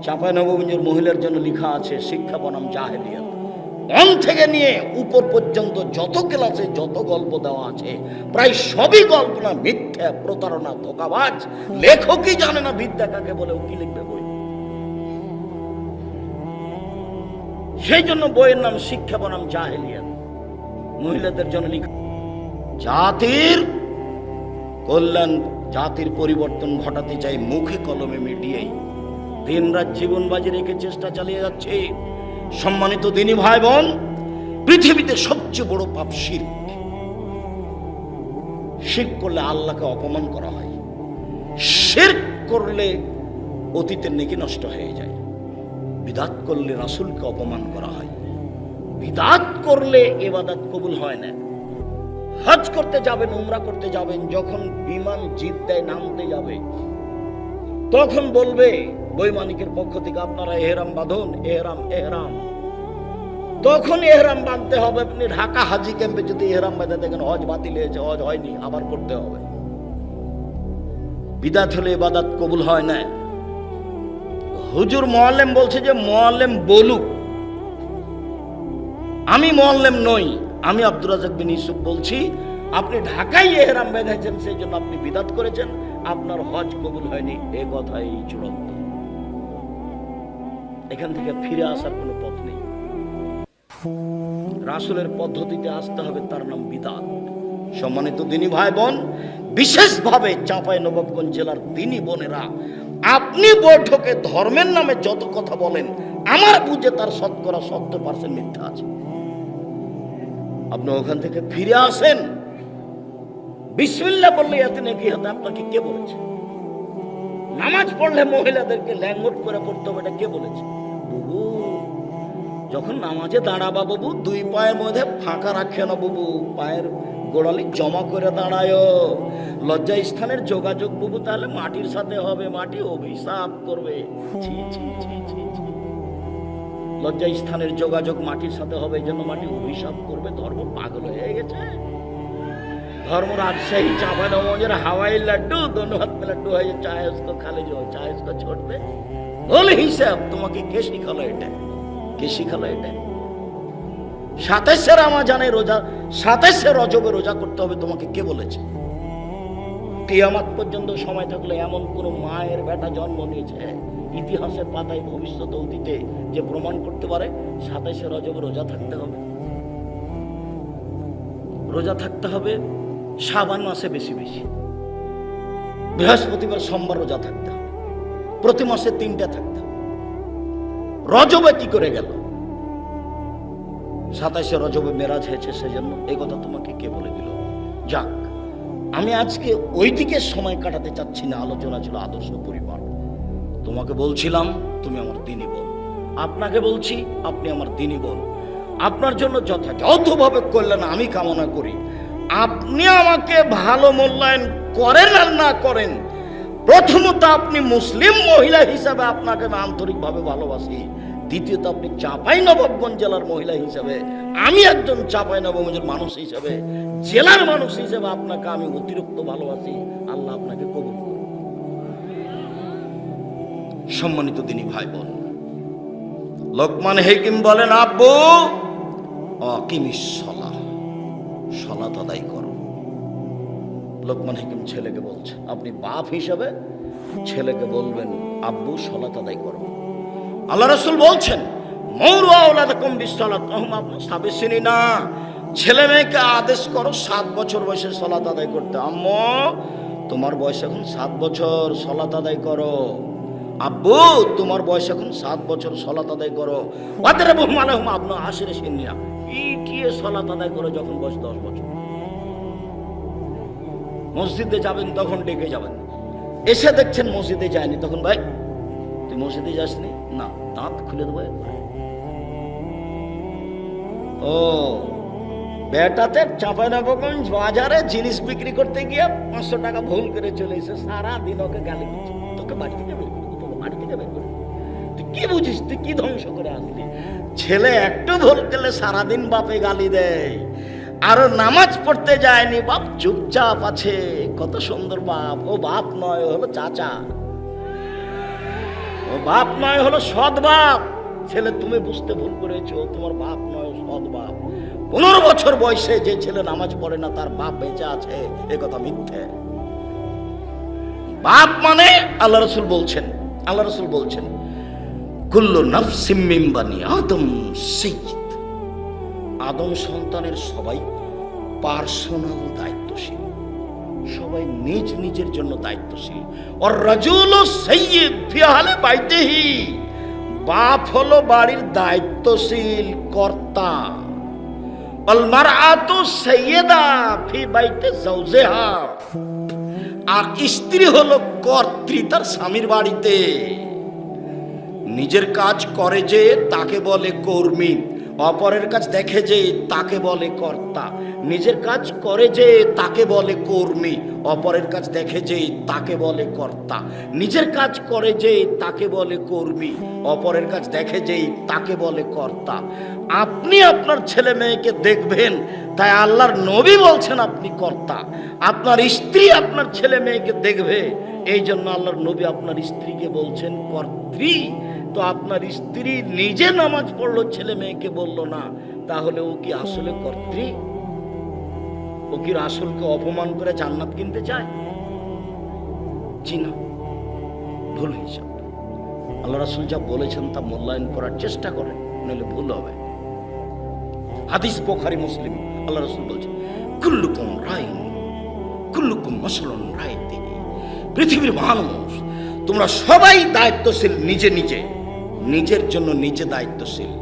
চাঁপাইনবাবগঞ্জের মহিলার জন্য লেখা আছে, শিক্ষা বনাম জাহেলিয়াত। অন থেকে নিয়ে উপর পর্যন্ত যত ক্লাসে যত গল্প দেওয়া আছে, প্রায় সবই গল্প না, মিথ্যা, প্রতারণা, ধোঁকাবাজ। লেখকই জানে না বিদ্যা কাকে বলে, ও কি লিখবে বই? সেই জন্য বইয়ের নাম শিক্ষা বনাম জাহেলিয়াত। মহিলাদের জন্য লেখা, জাতির কল্যাণ, জাতির পরিবর্তন ঘটাতে চাই মুখে কলমে মিডিয়াই। দিনরাত জীবন বাজি রেখে চেষ্টা চালিয়ে যাচ্ছে। সম্মানিত দিনী ভাই বোন, পৃথিবীতে সবচেয়ে বড় পাপ শিরক। শিরক করলে আল্লাহকে অপমান করা হয়। শিরক করলে অতীতের নেকি নষ্ট হয়ে যায়। বিদাত করলে রাসূলকে অপমান করা হয়। বিদাত করলে ইবাদত কবুল হয় না। হজ করতে যাবেন, উমরা করতে যাবেন, যখন বিমান জিদ্দায় নামতে যাবে তখন বলবে বৈমানিকের পক্ষ থেকে, আপনারা এহরাম বাঁধুন, এহরাম এহরাম। তখন এহরাম বাঁধতে হবে। আপনি ঢাকা হাজি ক্যাম্পে যদি এহরাম বাঁধে দেখেন হজ বাতিল হয়েছে, হজ হয়নি, আবার করতে হবে। বিদাত হলে ইবাদত কবুল হয় না। হুজুর মুআল্লিম বলছে যে মুআল্লিম বলুক, আমি মুআল্লিম নই। আমি আব্দুর রাজ্জাক বিন ইউসুফ বলছি, আপনি ঢাকায় এহরাম বেঁধেছেন, সেই জন্য আপনি বিদাত করেছেন, আপনার হজ কবুল হয়নি। এ কথাই চূড়ান্ত। এখান থেকে ফিরে আসার কোনো পথ নেই। রাসূলের পদ্ধতিতে আসতে হবে, তার নাম বিদাত। সম্মানিত দিনী ভাই বোন, বিশেষভাবে চাঁপাইনবাবগঞ্জ জেলার দিনী বোনেরা, আপনি বৈঠকে ধর্মের নামে যত কথা বলেন, আমার বুঝে তার শতকরা 70% মিথ্যা আছে। আপনি ওখান থেকে ফিরে আসেন। বিসমিল্লাহ বললে এতে নাকি হতে, আপনাকে কে বলেছে? নামাজ পড়লে মহিলাদেরকে ল্যাঙ্গট করে পড়তে হবে, এটা কে বলেছে? বুবু, যখন নামাজে দাঁড়াবা বাবু, 2 পায়ের মধ্যে ফাঁকা রাখে না বাবু, পায়ের গোড়ালি জমা করে দাঁড়ায়। লজ্জা স্থানের যোগাযোগ বাবু তাহলে মাটির সাথে হবে, মাটি অভিশাপ করবে। ছি ছি ছি ছি ছি। লজ্জা স্থানের যোগাযোগ মাটির সাথে হবে, এই জন্য মাটি অভিশাপ করবে। ধর্ম পাগল হয়ে গেছে। धर्म राजशाही चांपाइनबाबगंज हवाई लड्डू दोनों हाथ में लड्डू है, चाहे उसको खा ले, जो चाहे उसको छोड़ दे। बोल हिसाब तुम्हें কে শিখালো এটা? কে শিখালো এটা? 27 রমজানে রোজা, 27 রজবে রোজা করতে হবে তোমাকে কে বলেছে? কিয়ামত পর্যন্ত সময় থাকলে এমন কোন মায়ের বেটা জন্ম নিয়েছে ইতিহাসের পাতায়, ভবিষ্যৎ অতীতে, যে প্রমাণ করতে পারে 27 রজবে রোজা থাকতে হবে? রোজা থাকতে হবে শাবান মাসে বেশি বেশি, বৃহস্পতিবার সোমবার রোজা থাকতে হবে, প্রতি মাসে 3টা থাকতে হবে। রজবে কি করে গেল? 27 রজবে মেরাজ হয়েছে সেজন্য, এই কথা তোমাকে কে বলে দিল? যাক, আমি আজকে ওই দিকে সময় কাটাতে চাচ্ছি না। আলোচনা ছিল আদর্শ পরিবার। তোমাকে বলছিলাম তুমি আমার দিনী বোন, আপনাকে বলছি আপনি আমার দিনী বোন। আপনার জন্য যথাযথভাবে কল্যাণ আমি কামনা করি। আপনি আমাকে ভালো মূল্যায়ন করেন আর না করেন, প্রথমত আপনি মুসলিম মহিলা হিসাবে আপনাকে আমি আন্তরিকভাবে ভালোবাসি। দ্বিতীয়ত আপনি চাঁপাইনবাবগঞ্জ জেলার মহিলা হিসাবে, আমি একজন চাঁপাইনবাবগঞ্জের মানুষ হিসাবে, জেলার মানুষ হিসেবে আপনাকে আমি অতিরিক্ত ভালোবাসি। আল্লাহ আপনাকে কবুল করুন। সম্মানিত দিনী ভাই বোন, লোকমান হাকিম বলেন, আব্বু আকিমিস সালাহ, সালাত আদায় করো। লোকমান হাকিম ছেলেকে বলছে, আপনি বাপ হিসাবে ছেলেকে বলবেন আব্বু সালাত আদায় করো। আল্লাহ রাসূল বলছেন, মৌরু আওলাদাকুম বিসসালাত ওয়াহুম সাবিসিনী, না, ছেলে মেয়েকে আদেশ করো 7 বছর বয়সে সালাত আদায় করতে। আম্মু তোমার বয়স এখন 7 বছর, সালাত আদায় করো। আব্বু তোমার বয়স এখন 7 বছর, সালাত আদায় করো। ওয়াদরিবুহুম আলাইহিম আবনা আশিরা সিনিয়া, পিটিয়ে সালাত আদায় করো যখন বয়স 10 বছর। মসজিদে যাবেন তখন ডেকে যাবেন, এসে দেখছেন মসজিদে যায়নি, তখন ভাই তুই মসজিদে যাসনি? না, দাঁত খুলে দেবো একবার। ও বেটাতে চাঁপাইনবাবগঞ্জ বাজারে জিনিস বিক্রি করতে গিয়ে 500 টাকা ভুল করে চলে এসে সারাদিন ওকে গালি দিচ্ছে, তোকে বাড়ি থেকে বের করে, তোকে বাড়ি থেকে বের করে। তুই কি বুঝিস? তুই কি ধ্বংস করে আসলি? ছেলে একটু ভুল করলে সারাদিন বাপে গালি দেয়। আর নামাজ পড়তে যায়নি, বাপ চুপচাপ আছে। কত সুন্দর বাপ! ও বাপ নয়, ও হলো চাচা। ও বাপ নয়, হলো সৎ বাপ। ছেলে তুমি বুঝতে ভুল করেছো, তোমার বাপ নয়, সৎ বাপ। 15 বছর বয়সে যে ছেলে নামাজ পড়ে না তার বাপ বেঁচে আছে, এ কথা মিথ্যে। বাপ মানে আল্লাহ রাসূল বলছেন কুল্লু নাফসিম মিন বানি আদম সাইয়্যিদ, আদম সন্তানের সবাই পার্সোনাল দায়িত্বশীল, সবাই নিজ নিজের জন্য দায়িত্বশীল। আর রাজুলু সাইয়্যিদ ফি আহলি বাইতিহি, বাপ হলো বাড়ির দায়িত্বশীল কর্তা। আল মারআতু সাইয়্যিদা ফি বাইতি যাওজিহা, আর স্ত্রী হলো কর্ত্রী তার স্বামীর বাড়িতে। নিজের কাজ করে যে তাকে বলে কর্মী, অপরের কাজ দেখে যে তাকে বলে কর্তা। নিজের কাজ করে যে তাকে বলে কর্মী, অপরের কাজ দেখে যে তাকে বলে কর্তা। নিজের কাজ করে যে তাকে বলে কর্মী, অপরের কাজ দেখে যে তাকে বলে কর্তা। আপনি আপনার ছেলে মেয়েকে দেখবেন, তাই আল্লাহর নবী বলছেন আপনি কর্তা। আপনার স্ত্রী আপনার ছেলে মেয়েকে দেখবে, এই জন্য আল্লাহর নবী আপনার স্ত্রীকে বলছেন কর্ত্রী। তো আপনার স্ত্রী নিজে নামাজ পড়লো, ছেলে মেয়েকে বললো না, তাহলে ও কি আসলে কর্ত্রী? ও কি রাসূলকে অপমান করে জান্নাত কিনতে চায়? জি না, ভুল হিসাব। আল্লাহ রাসূল যা বলেছেন তা মূল্যায়ন করার চেষ্টা করেন, নইলে ভুল হবে। হাদিস বুখারী মুসলিম, আল্লাহ রাসূল বলছেন কুল্লুকুম রাইন কুল্লুকুম মাসউলুন রাইতিহি, পৃথিবীর মানুষ তোমরা সবাই দায়িত্বশীল, নিজের জন্য নিজে দায়িত্বশীল।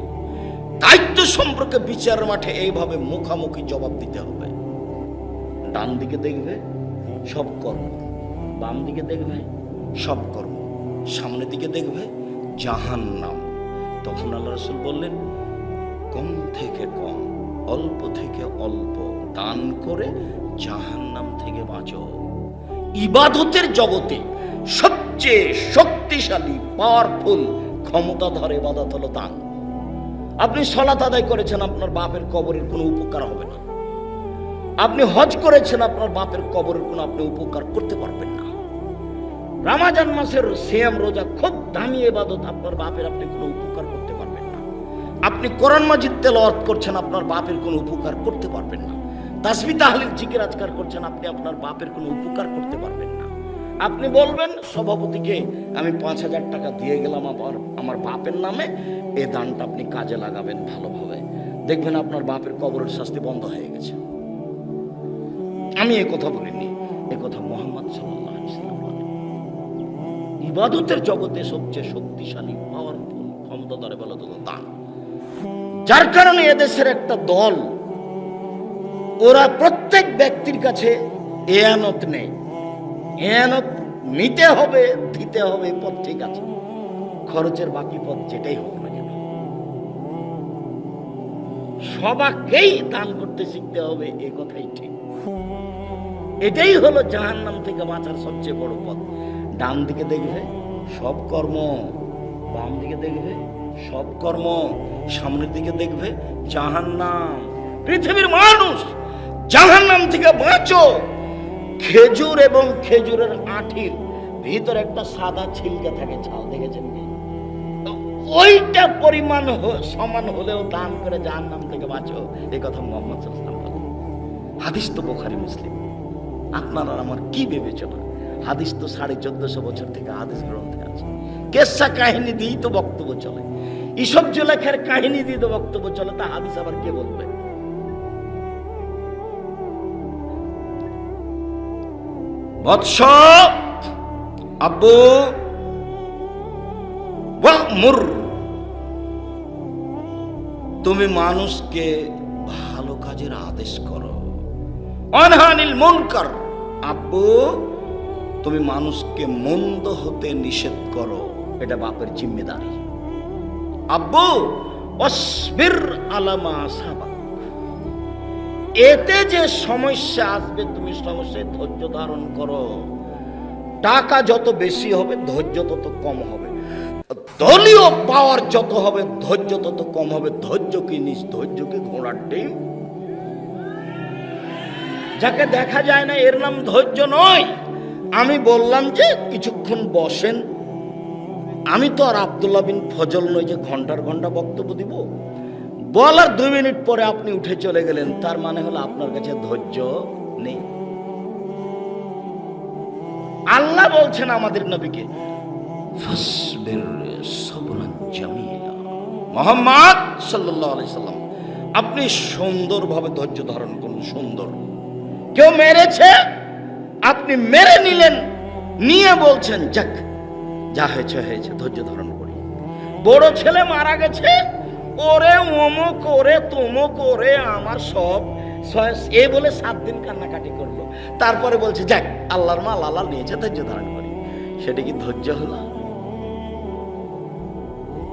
দায়িত্ব সম্পর্কে বিচার মাঠে এইভাবে মুখামুখি জবাব দিতে হবে। ডান দিকে দেখবে সব কর্ম, বাম দিকে দেখবে সব কর্ম, সামনের দিকে দেখবে জাহান্নাম। তখন আল্লাহ রাসূল বললেন কম থেকে কম, অল্প থেকে অল্প দান করে জাহান্নাম থেকে বাঁচো। ইবাদতের জগতে সবচেয়ে শক্তিশালী পাওয়ারফুল ক্ষমতাধর ইবাদত হলো দান। আপনি সালাত আদায় করেছেন, আপনার বাপের কবরের কোনো উপকার হবে না। আপনি হজ করেছেন, আপনার বাপের কবরের কোনো আপনি উপকার করতে পারবেন না। রমজান মাসের সিয়াম রোজা খুব দামি ইবাদত, আপনার বাপের আপনি কোনো উপকার করতে পারবেন না। আপনি কোরআন মাজিদ তেলাওয়াত করছেন, আপনার বাপের কোনো উপকার করতে পারবেন না। তাসবিহ তাহলিল জিকির আজকার করছেন, আপনি আপনার বাপের কোনো উপকার করতে পারবেন না। আপনি বলবেন সভাপতিকে আমি 5,000 টাকা দিয়ে গেলাম আমার বাপের নামে, এই দানটা আপনি কাজে লাগাবেন ভালোভাবে, দেখবেন আপনার বাপের কবরের শাস্তি বন্ধ হয়ে গেছে। আমি এ কথা বলিনি, এ কথা মুহাম্মদ সাল্লাল্লাহু আলাইহি ওয়াসাল্লাম বলেন। ইবাদতের জগতে সবচেয়ে শক্তিশালী পাওয়ারফুল ক্ষমতাধর বলা তো দান। যার কারণে এদেশের একটা দল, ওরা প্রত্যেক ব্যক্তির কাছে এয়ানত নেই। এয়ানত নিতে হবে, দিতে হবে, পথ ঠিক আছে, খরচের বাকি পথ যেটাই হোক না কেন সবাইকেই দান করতে শিখতে হবে, এ কথাই ঠিক। এটাই হলো জাহান্নাম থেকে বাঁচার সবচেয়ে বড় পথ। ডান দিকে দেখবে সব কর্ম, বাম দিকে দেখবে সব কর্ম, সামনের দিকে দেখবে জাহান্নাম। পৃথিবীর মানুষ জাহান্নাম থেকে বাঁচো। খেজুর এবং খেজুরের আঠির ভিতরে একটা সাদা ছিলকা থাকে, ছাল দেখেছেন কি? ওইটা পরিমাণ সমান হলেও দান করে জাহান্নাম থেকে বাঁচো, এই কথা মুহাম্মদ সাল্লাল্লাহু আলাইহি ওয়াসাল্লাম বলেন। হাদিস তো বুখারী মুসলিম। আপনার আর আমার কি বিবেচনা? হাদিস তো 1450 বছর থেকে হাদিস গ্রন্থে আছে। কেসা কাহিনী দিয়েই তো বক্তব্য চলে, ইসব জুলেখার কাহিনী দিয়ে তো বক্তব্য চলে, তা হাদিস আবার কে বলবে? বৎস আব্বু ওয়া'মুর, তুমি মানুষকে ভালো কাজের আদেশ করো। অনহানিল মুনকার, আব্বু তুমি মানুষকে মন্দ হতে নিষেধ করো, এটা বাপের জিম্মেদারি। আব্বু অসবির আলামা সাবাক, এতে যে সমস্যা আসবে তুমি সমস্যায় ধৈর্য ধারণ করো। টাকা যত বেশি হবে ধৈর্য তত কম হবে, দলীয় পাওয়ার যত হবে ধৈর্য তত কম হবে। ধৈর্য কি নিজ ধৈর্য কি ঘোড়ার ডিম? যাকে দেখা যায় না এর নাম ধৈর্য নয়। আমি বললাম যে কিছুক্ষণ বসেন, আমি তো আর আব্দুল্লাহ বিন ফজল নই যে ঘন্টার ঘন্টা বক্তব্য দিব। বলার 2 মিনিট পরে আপনি উঠে চলে গেলেন, তার মানে হলো আপনার কাছে ধৈর্য নেই। আল্লাহ বলছেন আমাদের নবীকে, ফাসবির সাবরান জামিলা, মুহাম্মদ সাল্লাল্লাহু আলাইহি সাল্লাম আপনি সুন্দরভাবে ধৈর্য ধারণ করুন। সুন্দর, কেউ মেরেছে আপনি মেরে নিলেন, নিয়ে বলছেন যাক যা হয়েছে হয়েছে, ধৈর্য ধারণ করি। বড় ছেলে মারা গেছে, ওরে অমুক করে তমুক করে আমার সব এ বলে 7 দিন কান্নাকাটি করলো, তারপরে বলছে যাক আল্লাহর মাল আল্লাহ নিয়েছে, ধৈর্য ধারণ করি। সেটা কি ধৈর্য হলো?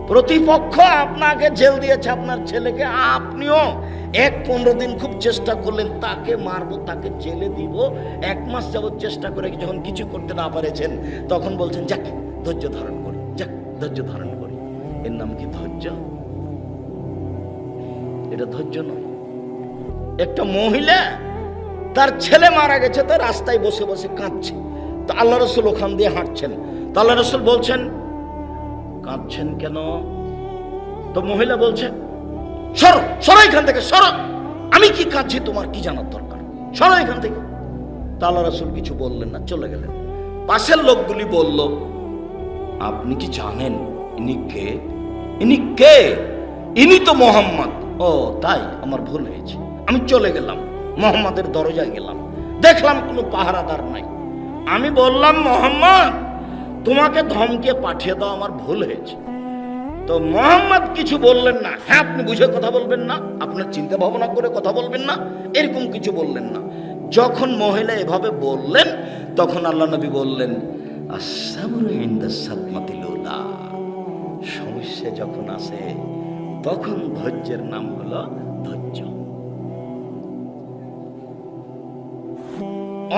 প্রতিপক্ষ আপনাকে জেল দিয়েছে, আপনার ছেলেকে, আপনিও 15 দিন খুব চেষ্টা করলেন তাকে মারবো, তাকে জেলে দিব। 1 মাস যাবত চেষ্টা করে যখন কিছু করতে না পেরেছেন তখন বলছেন যাক ধৈর্য ধারণ করি, যাক ধৈর্য ধারণ করি। এর নাম কি ধৈর্য? এটা ধৈর্য নয়। একটা মহিলা তার ছেলে মারা গেছে, তার রাস্তায় বসে বসে কাঁদছে, তো আল্লাহ রাসূল ওখান দিয়ে হাঁটছেন, তো আল্লাহ রাসূল বলছেন কাঁদছেন কেন? তো মহিলা বলছে সরো সরো এখান থেকে, সরো, আমি কি কাঁদছি তোমার কি জানার দরকার, সরো এখান থেকে। তা আল্লাহ রাসূল কিছু বললেন না, চলে গেলেন। পাশের লোকগুলি বলল আপনি কি জানেন ইনি কে? ইনি কে? ইনি তো মুহাম্মদ। ও তাই, আমার ভুল হয়েছে। আমি চলে গেলাম, মুহাম্মাদের দরজায় গেলাম, দেখলাম কোনো পাহারাদার নাই। আমি বললাম মুহাম্মদ তোমাকে ধমকে পাঠিয়ে দাও, আমার ভুল হয়েছে। তো মুহাম্মদ কিছু বললেন না। হ্যাঁ আপনি বুঝে কথা বলবেন না, আপনার চিন্তা ভাবনা করে কথা বলবেন না, এরকম কিছু বললেন না। যখন মহিলা এভাবে বললেন তখন আল্লাহ নবী বললেন আস-সাবরু ইনদাস সাদমাতিল উলা, সমস্যা যখন আসে তখন ধৈর্যের নাম হলো ধৈর্য।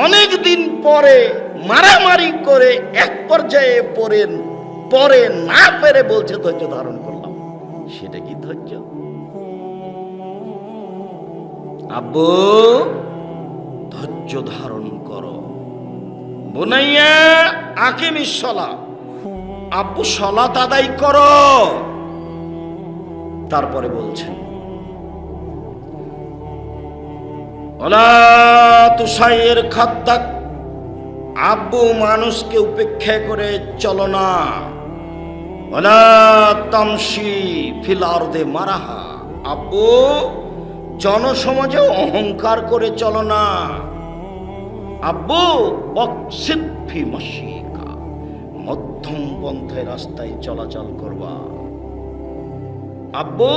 অনেক দিন পরে মারামারি করে এক পর্যায়ে পরে না পেরে বলছে ধৈর্য ধারণ করলাম, সেটা কি ধৈর্য? আব্বু ধৈর্য ধারণ করো। বুনাইয়া আকিমিস সালাহ, আব্বু সালাত আদায় করো। তারপরে বলছেন, ওলা তুষাইয়ের খাদ্দাক, আব্বু মানুষকে উপেক্ষা করে চলো না। ওলা তামশি ফিল আরদে মারাহা, আব্বু জনসমাজে অহংকার করে চলো না। আব্বু অক্সিদ ফি মাশিকা, মধ্যম পন্থায় রাস্তায় চলাচল করবা। আব্বু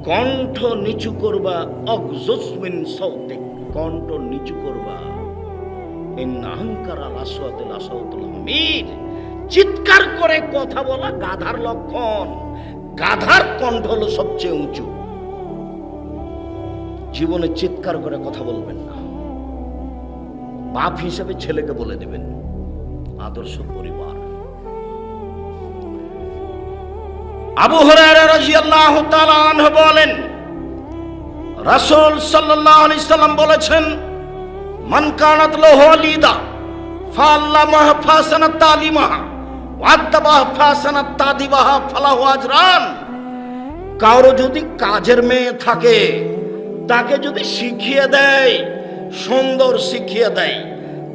কণ্ঠ নিচু করবা, অগজসমিন সাউতিক, কণ্ঠ নিচু করবা। ইন আহংকার আল আসওয়াতুল আসওয়াতুল হামির, চিৎকার করে কথা বলা গাধার লক্ষণ। গাধার কণ্ঠ হলো সবচেয়ে উঁচু। জীবনে চিৎকার করে কথা বলবেন না। বাপ হিসেবে ছেলেকে বলে দেবেন, আদর্শ পরিবার। আবু হুরায়রা রাদিয়াল্লাহু তাআলা আনহু বলেন, রাসূল সাল্লাল্লাহু আলাইহি সাল্লাম বলেছেন, মান কানাত লাহু ওয়ালিদা ফাআল্লামাহা ফাসানাত তালিমাহা ওয়া আদাবাহা ফাসানাত তাদিবাহা ফালাহু আজরান। কারো যদি কাজের মেয়ে থাকে, তাকে যদি শিখিয়ে দেয়, সুন্দর শিখিয়ে দেয়,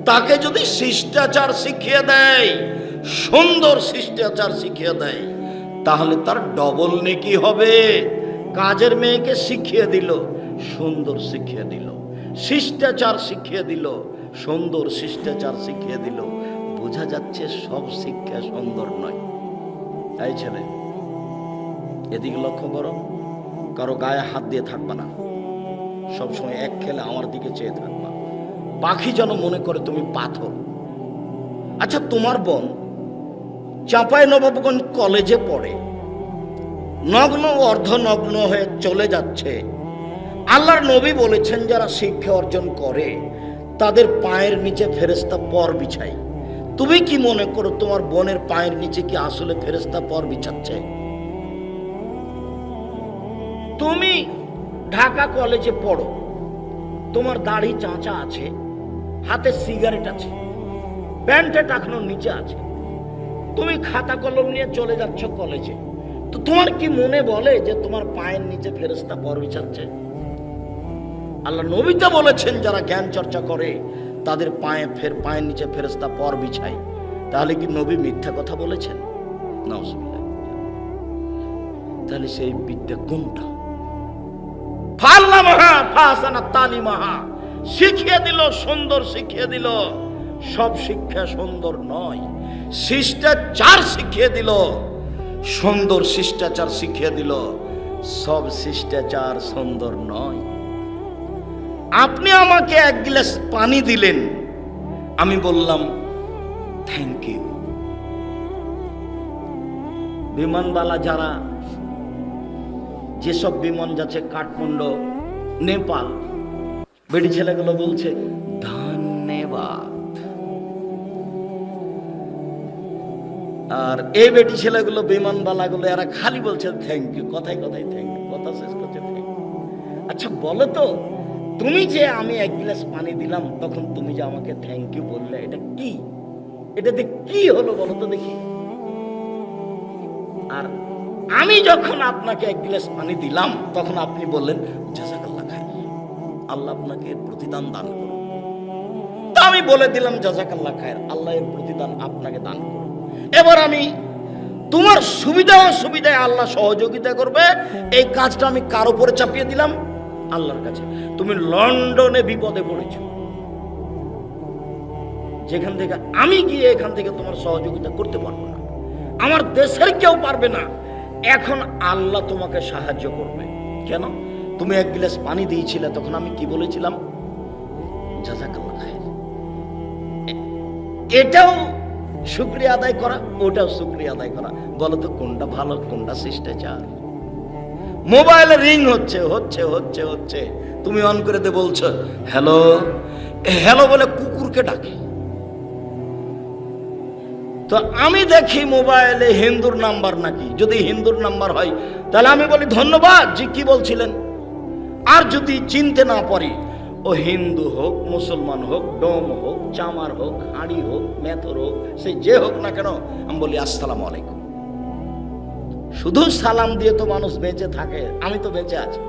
তাকে যদি শিষ্টাচার শিখিয়ে দেয়, সুন্দর শিষ্টাচার শিখিয়ে দেয়, তাহলে তার ডবল নেকি হবে। কাজের মেয়েকে শিখিয়ে দিল, সুন্দর শিখিয়ে দিল, শিষ্টাচার শিখিয়ে দিল, সুন্দর শিষ্টাচার শিখিয়ে দিল। বোঝা যাচ্ছে সব শিক্ষা সুন্দর নয়। এই ছেলে, এদিকে লক্ষ্য করো, কারো গায়ে হাত দিয়ে থাকবা না, সবসময় এক খেলে আমার দিকে চেয়ে থাকবা। পাখি যেন মনে করে তুমি পাথর। আচ্ছা, তোমার বোন চাঁপাইনবাবগঞ্জ কলেজে পড়ে, নগ্ন অর্ধনগ্ন হয়ে চলে যাচ্ছে। আল্লাহর নবী বলেছেন, যারা শিক্ষা অর্জন করে তাদের পায়ের নিচে ফেরেশতা পর বিছায়। তুমি কি মনে করো তোমার বোনের পায়ের নিচে কি আসলে ফেরেশতা পর বিছাচ্ছে? তুমি ঢাকা কলেজে পড়ো, তোমার দাড়ি চাঁচা আছে, হাতে সিগারেট আছে, প্যান্টে টাকানোর নিচে আছে, তুমি খাতা কলম নিয়ে চলে যাচ্ছ কলেজে, তো তোমার কি মনে বলে যে তোমার পায়ের নিচে ফেরেশতা পর বিছাচ্ছে? আল্লাহ নবী তো বলেছেন, যারা জ্ঞান চর্চা করে তাদের পায়ের নিচে ফেরেশতা পর বিছায়। তাহলে কি নবী মিথ্যা কথা বলেছেন? নাউজুবিল্লাহ। তাহলে সেই বিদ্যা কোনটা? ফাল্লামাহা ফাসানাত তালিমাহা, শিখিয়ে দিল, সুন্দর শিখিয়ে দিল। সব শিক্ষা সুন্দর নয়। শিষ্টাচার শিখিয়ে দিল, সুন্দর শিষ্টাচার শিখিয়ে দিল। সব শিষ্টাচার সুন্দর নয়। আপনি আমাকে এক গ্লাস পানি দিলেন, আমি বললাম থ্যাংক ইউ। বিমানবালা যারা, যেসব বিমান যাচ্ছে কাঠমান্ডু, নেপাল, বেটি ছেলেগুলো বলছে ধন্যবাদ। আর এই বেটি ছেলেগুলো, বিমানবালাগুলো, এরা খালি বলছে থ্যাংক ইউ, কথায় কথায় থ্যাংক ইউ, কথা শেষ করছে থ্যাংক ইউ। আচ্ছা বলো তো, তুমি যে আমি এক গ্লাস পানি দিলাম, তখন তুমি যে আমাকে থ্যাংক ইউ বললে, এটা কি? এটাতে কি হলো বলো তো দেখি? আর আমি যখন আপনাকে এক গ্লাস পানি দিলাম, তখন আপনি বললেন জাযাকাল্লাহ খাইর, আল্লাহ আপনাকে এর প্রতিদান দান করুন। তো আমি বলে দিলাম জাযাকাল্লাহ খাইর, আল্লাহ এর প্রতিদান আপনাকে দান করুন। এবার আমি তোমার সুবিধা অসুবিধায় আল্লাহ সহযোগিতা করবে, এই কাজটা আমি কার উপরে চাপিয়ে দিলাম? আল্লাহর কাছে। তুমি লন্ডনে বিপদে পড়েছ, যেখান থেকে আমি গিয়ে এখান থেকে তোমার সহযোগিতা করতে পারবো না, আমার দেশের কেউ পারবে না। এখন আল্লাহ তোমাকে সাহায্য করবে। কেন? তুমি এক গ্লাস পানি দিয়েছিলে, তখন আমি কি বলেছিলাম? জাযাকাল্লাহ খাইর। এটাও শুকরিয়া আদায় করা, ওটাও শুকরিয়া আদায় করা। বলো তো কোনটা ভালো, কোনটা শিষ্টাচার? মোবাইলে রিং হচ্ছে হচ্ছে হচ্ছে হচ্ছে, তুমি অন করে দে, বলছো হ্যালো হ্যালো বলে কুকুরকে ডাকে। তো আমি দেখি মোবাইলে হিন্দুর নাম্বার নাকি, যদি হিন্দুর নাম্বার হয় তাহলে আমি বলি ধন্যবাদ জি, কি বলছিলেন? আর যদি চিনতে না পারি, ও হিন্দু হোক, মুসলমান হোক, ডোম হোক, চামার হোক, হাঁড়ি হোক, মেথর হোক, সে যে হোক না কেন, আমি বলি আসসালামু আলাইকুম। শুধু সালাম দিয়ে তো মানুষ বেঁচে থাকে, আমি তো বেঁচে আছি।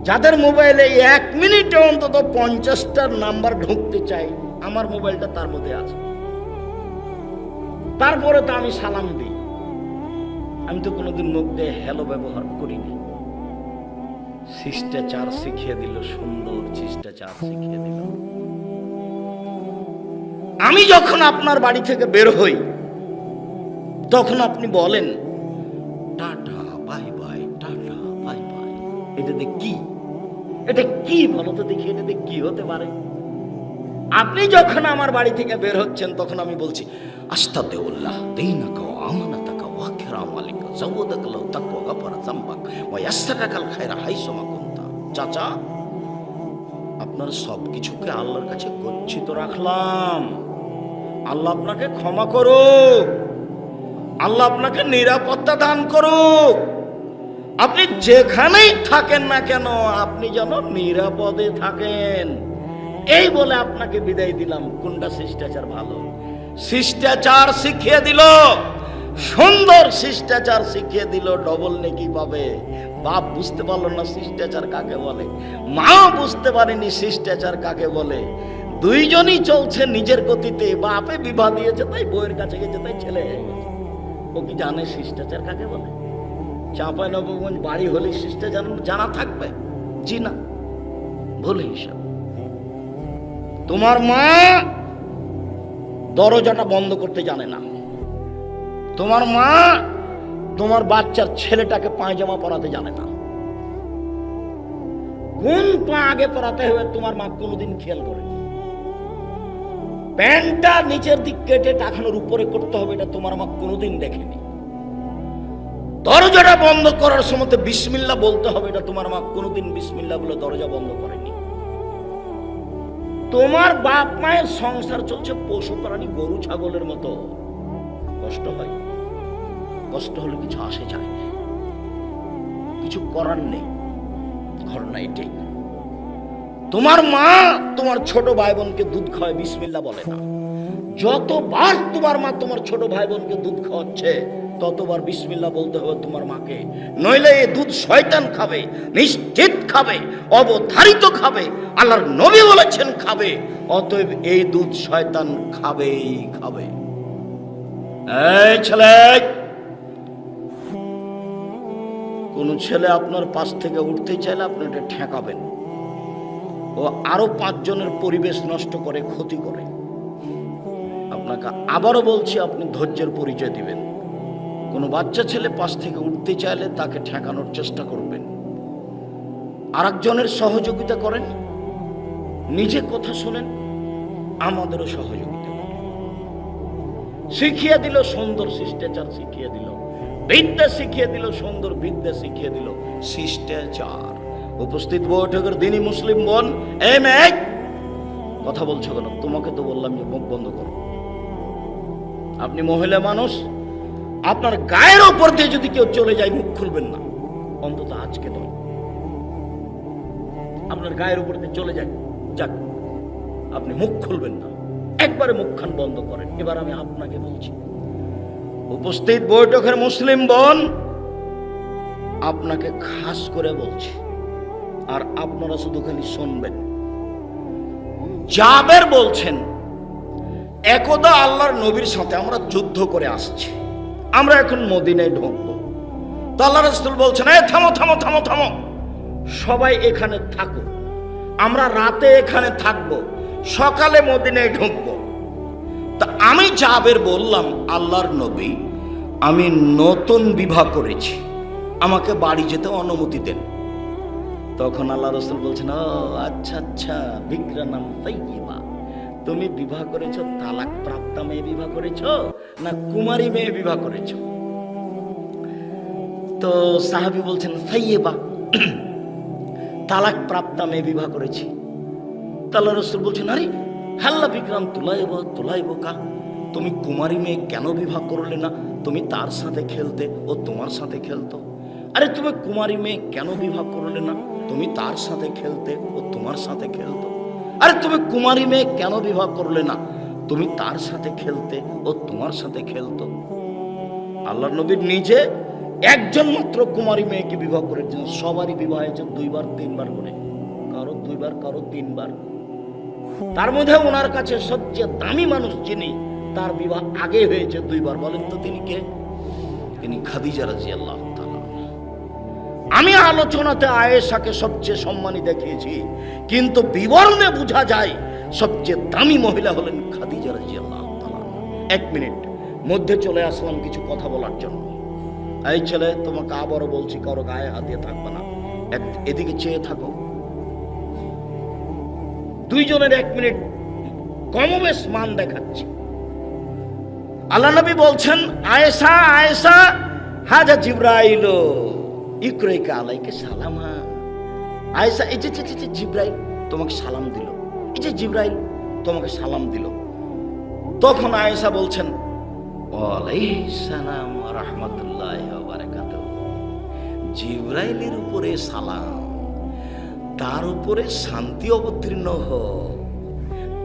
যাদের মোবাইলে 1 মিনিটে অন্তত 50টার নাম্বার ঢুকতে চাই, আমার মোবাইলটা তার মধ্যে আছে। তারপরে তো আমি সালাম দিই। আমি তো কোনোদিন মুখ দিয়ে হ্যালো ব্যবহার করিনি। শিষ্টাচার শিখিয়ে দিল, সুন্দর শিষ্টাচার শিখিয়ে দিল। আমি যখন আপনার বাড়ি থেকে বের হই, তখন আপনি বলেন tata bye bye, tata bye bye. এটাতে কি, এটা কি বলো তো দেখি, এটাতে কি হতে পারে? আপনি যখন আমার বাড়ি থেকে বের হচ্ছেন, তখন আমি বলছি আস্তাগফিরুল্লাহ দীনাকা ওয়া আমানাতাকা ওয়া কিরামালিকা যাওয়াদাকা লাউ তাকওয়া গাফারা যামবাক ওয়া ইয়াসসাকাকাল খায়রা হাইসুমা কুনতা। চাচা, আপনার সব কিছুকে আল্লাহর কাছে গচ্ছিত রাখলাম। আল্লাহ আপনাকে ক্ষমা করুক, আল্লাহ আপনাকে নিরাপত্তা দান করুক। আপনি যেখানেই থাকেন না কেন, আপনি যেন নিরাপদে থাকেন, এই বলে আপনাকে বিদায় দিলাম। কোনটা শিষ্টাচার ভালো? শিষ্টাচার শিখিয়ে দিল, সুন্দর শিষ্টাচার শিখিয়ে দিল, ডবল নেকি পাবে। বাপ বুঝতে পারলো না শিষ্টাচার কাকে বলে, মা বুঝতে পারেনি শিষ্টাচার কাকে বলে। দুইজনই চলছে নিজের গতিতে। বাপে বিবাহ দিয়েছে তাই বউয়ের কাছে গেছে, তাই ছেলে হয়ে গেছে। ও কি জানে শিষ্টাচার কাকে বলে? চাঁপাইনবাবগঞ্জ বাড়ি হলে শিষ্টাচার জানা থাকবে? জি না, ভুল হিসাব। তোমার মা দরজাটা বন্ধ করতে জানে না। তোমার মা তোমার বাচ্চার ছেলেটাকে পায়জামা পরাতে জানে না। কোন পা আগে পরাতে হবে তোমার মা কোনোদিন খেয়াল করে। প্যান্টটা নিচের দিক কেটে টাকানোর উপরে করতে হবে, এটা তোমার মা কোনোদিন দেখেনি। দরজাটা বন্ধ করার সময় বিসমিল্লাহ বলতে হবে, এটা তোমার মা কোনোদিন বিসমিল্লাহ বলে দরজা বন্ধ করেনি। তোমার বাপ মায়ের সংসার চলছে পশু প্রাণী, গরু ছাগলের মতো। কষ্ট হয়, কষ্ট হলে কিছু আসে যায় না, কিছু করার নেই, ঘটনা এটাই। তোমার মা তোমার ছোট ভাই বোনকে দুধ খাওয়ায়, বিসমিল্লাহ বলে না। যতবার তোমার মা তোমার ছোট ভাই বোনকে দুধ খাওয়াচ্ছে, ততবার বিসমিল্লাহ বলতে হবে তোমার মাকে, নইলে এই দুধ শয়তান খাবে, নিশ্চিত খাবে, অবধারিত খাবে। আল্লাহর নবী বলেছেন খাবে, অতএব এই দুধ শয়তান খাবেই খাবে। এই ছেলে, কোন ছেলে আপনার পাশ থেকে উঠতে চাইলে আপনি এটা ঠেকাবেন। ও আরো 5 জনের পরিবেশ নষ্ট করে, ক্ষতি করে। আপনাকে আবারও বলছি, আপনি ধৈর্যের পরিচয় দিবেন। কোনো বাচ্চা ছেলে পাশ থেকে উঠতে চাইলে তাকে ঠেকানোর চেষ্টা করবেন। আরেকজনের সহযোগিতা করেন, নিজে কথা শোনেন, আমাদেরও সহযোগিতা করেন। শিখিয়ে দিল সুন্দর শিষ্টাচার, শিখিয়ে দিল বিদ্যা, শিখিয়ে দিল সুন্দর বিদ্যা, শিখিয়ে দিল শিষ্টাচার। উপস্থিত বৈঠকের দিনই মুসলিম বোন, এই মেয়ে কথা বলছো কেন? তোমাকে তো বললাম যে মুখ বন্ধ করো। আপনি মহিলা মানুষ, আপনার গায়ের ওপর দিয়ে যদি কেউ চলে যায় মুখ খুলবেন না, অন্তত আজকে তো। আপনার গায়ের উপর দিয়ে চলে যায়, যাক, আপনি মুখ খুলবেন না, একবারে মুখখান বন্ধ করেন। এবার আমি আপনাকে বলছি, উপস্থিত বৈঠকের মুসলিম বোন, আপনাকে খাস করে বলছি, আর আপনারা শুধু খালি শুনবেন। জাবের বলছেন, একদা আল্লাহর নবীর সাথে আমরা যুদ্ধ করে আসছি, আমরা এখন মদিনায় ঢুকবো। তো আল্লাহ রাসূল বলছেন, এই থামো থামো থামো থামো, সবাই এখানে থাকো, আমরা রাতে এখানে থাকবো, সকালে মদিনায় ঢুকবো। তা আমি জাবের বললাম, আল্লাহর নবী, আমি নতুন বিবাহ করেছি, আমাকে বাড়ি যেতে অনুমতি দেন। তখন আল্লাহ রাসূল বলছেন, ও আচ্ছা আচ্ছা, বিক্রা নাম তাইয়্যিবা, তুমি বিবাহ করেছো তালাক প্রাপ্তা মেয়ে বিবাহ করেছো না কুমারী মেয়ে বিবাহ করেছো? তো সাহাবী বলছেন, তাইয়্যিবা, তালাক প্রাপ্তা মেয়ে বিবাহ করেছি। আল্লাহ রাসূল বলছেন, আরে হাল্লা বিক্রাম তুলাইব কা, তুমি কুমারী মেয়ে কেন বিবাহ করলে না? তুমি তার সাথে খেলতে, ও তোমার সাথে খেলতো। আরে তুমি কুমারী মেয়ে কেন বিবাহ করলে না? তুমি তার সাথে খেলতে, ও তোমার সাথে খেলতো। আরে তুমি কুমারী মেয়ে কেন বিবাহ করলে না? তুমি তার সাথে খেলতে, ও তোমার সাথে খেলতো। আল্লাহ নবীর নিজে একজন মাত্র কুমারী মেয়েকে বিবাহ করেছেন, সবারই বিবাহ হয়েছে 2 বার 3 বার করে, কারো 2 বার কারো 3 বার। তার মধ্যে ওনার কাছে সবচেয়ে দামি মানুষ যিনি, তার বিবাহ আগে হয়েছে 2 বার। বলেন তো তিনি কে? তিনি খাদিজা রাদিয়াল্লাহু তাআলা। আমি আলোচনাতে আয়েশাকে সবচেয়ে সম্মানী দেখিয়েছি, কিন্তু বিবরণে বোঝা যায় সবচেয়ে দামি মহিলা হলেন খাদিজা রাদিয়াল্লাহু তাআলা। 1 মিনিট মধ্যে চলে আসলাম কিছু কথা বলার জন্য। এই ছেলে, তোমাকে আবারও বলছি, কারো গায়ে হাত দিয়ে থাকবে না, এদিকে চেয়ে থাকো। 2 জনের 1 মিনিট কমবেশ মান দেখাচ্ছি। আল্লাহ নবী বলছেন, আয়েশা আয়েশা হাজা জিবরাইল ইকরাইকা আলাইকা সালামা। আয়েশা, এই যে জিবরাইল তোমাকে সালাম দিল, এই যে জিবরাইল তোমাকে সালাম দিল। তখন আয়েশা বলছেন, ওয়ালাইহিস সালাম ওয়া রাহমাতুল্লাহি ওয়া বারাকাতুহু। জিবরাইলের উপরে সালাম, তার উপরে শান্তি অবতীর্ণ হোক,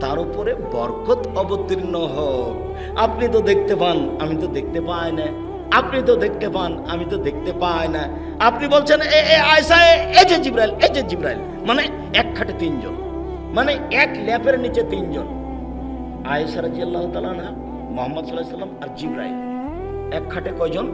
তার উপরে বরকত অবতীর্ণ হোক। আপনি তো দেখতে পান, আমি তো দেখতে পাই না। আপনি তো দেখতে পান, আমি তো দেখতে পাই না। আপনি বলছেন আয়েশা, এই যে জিবরাইল, এই যে জিবরাইল, মানে এক খাটে 3 জন, মানে এক ল্যাপের নিচে 3 জন। আয়েশা রাদিয়াল্লাহু তাআলা আনহা, মুহাম্মদ সাল্লাল্লাহু আলাইহি ওয়াসাল্লাম আর জিবরাইল, এক খাটে কয়জন?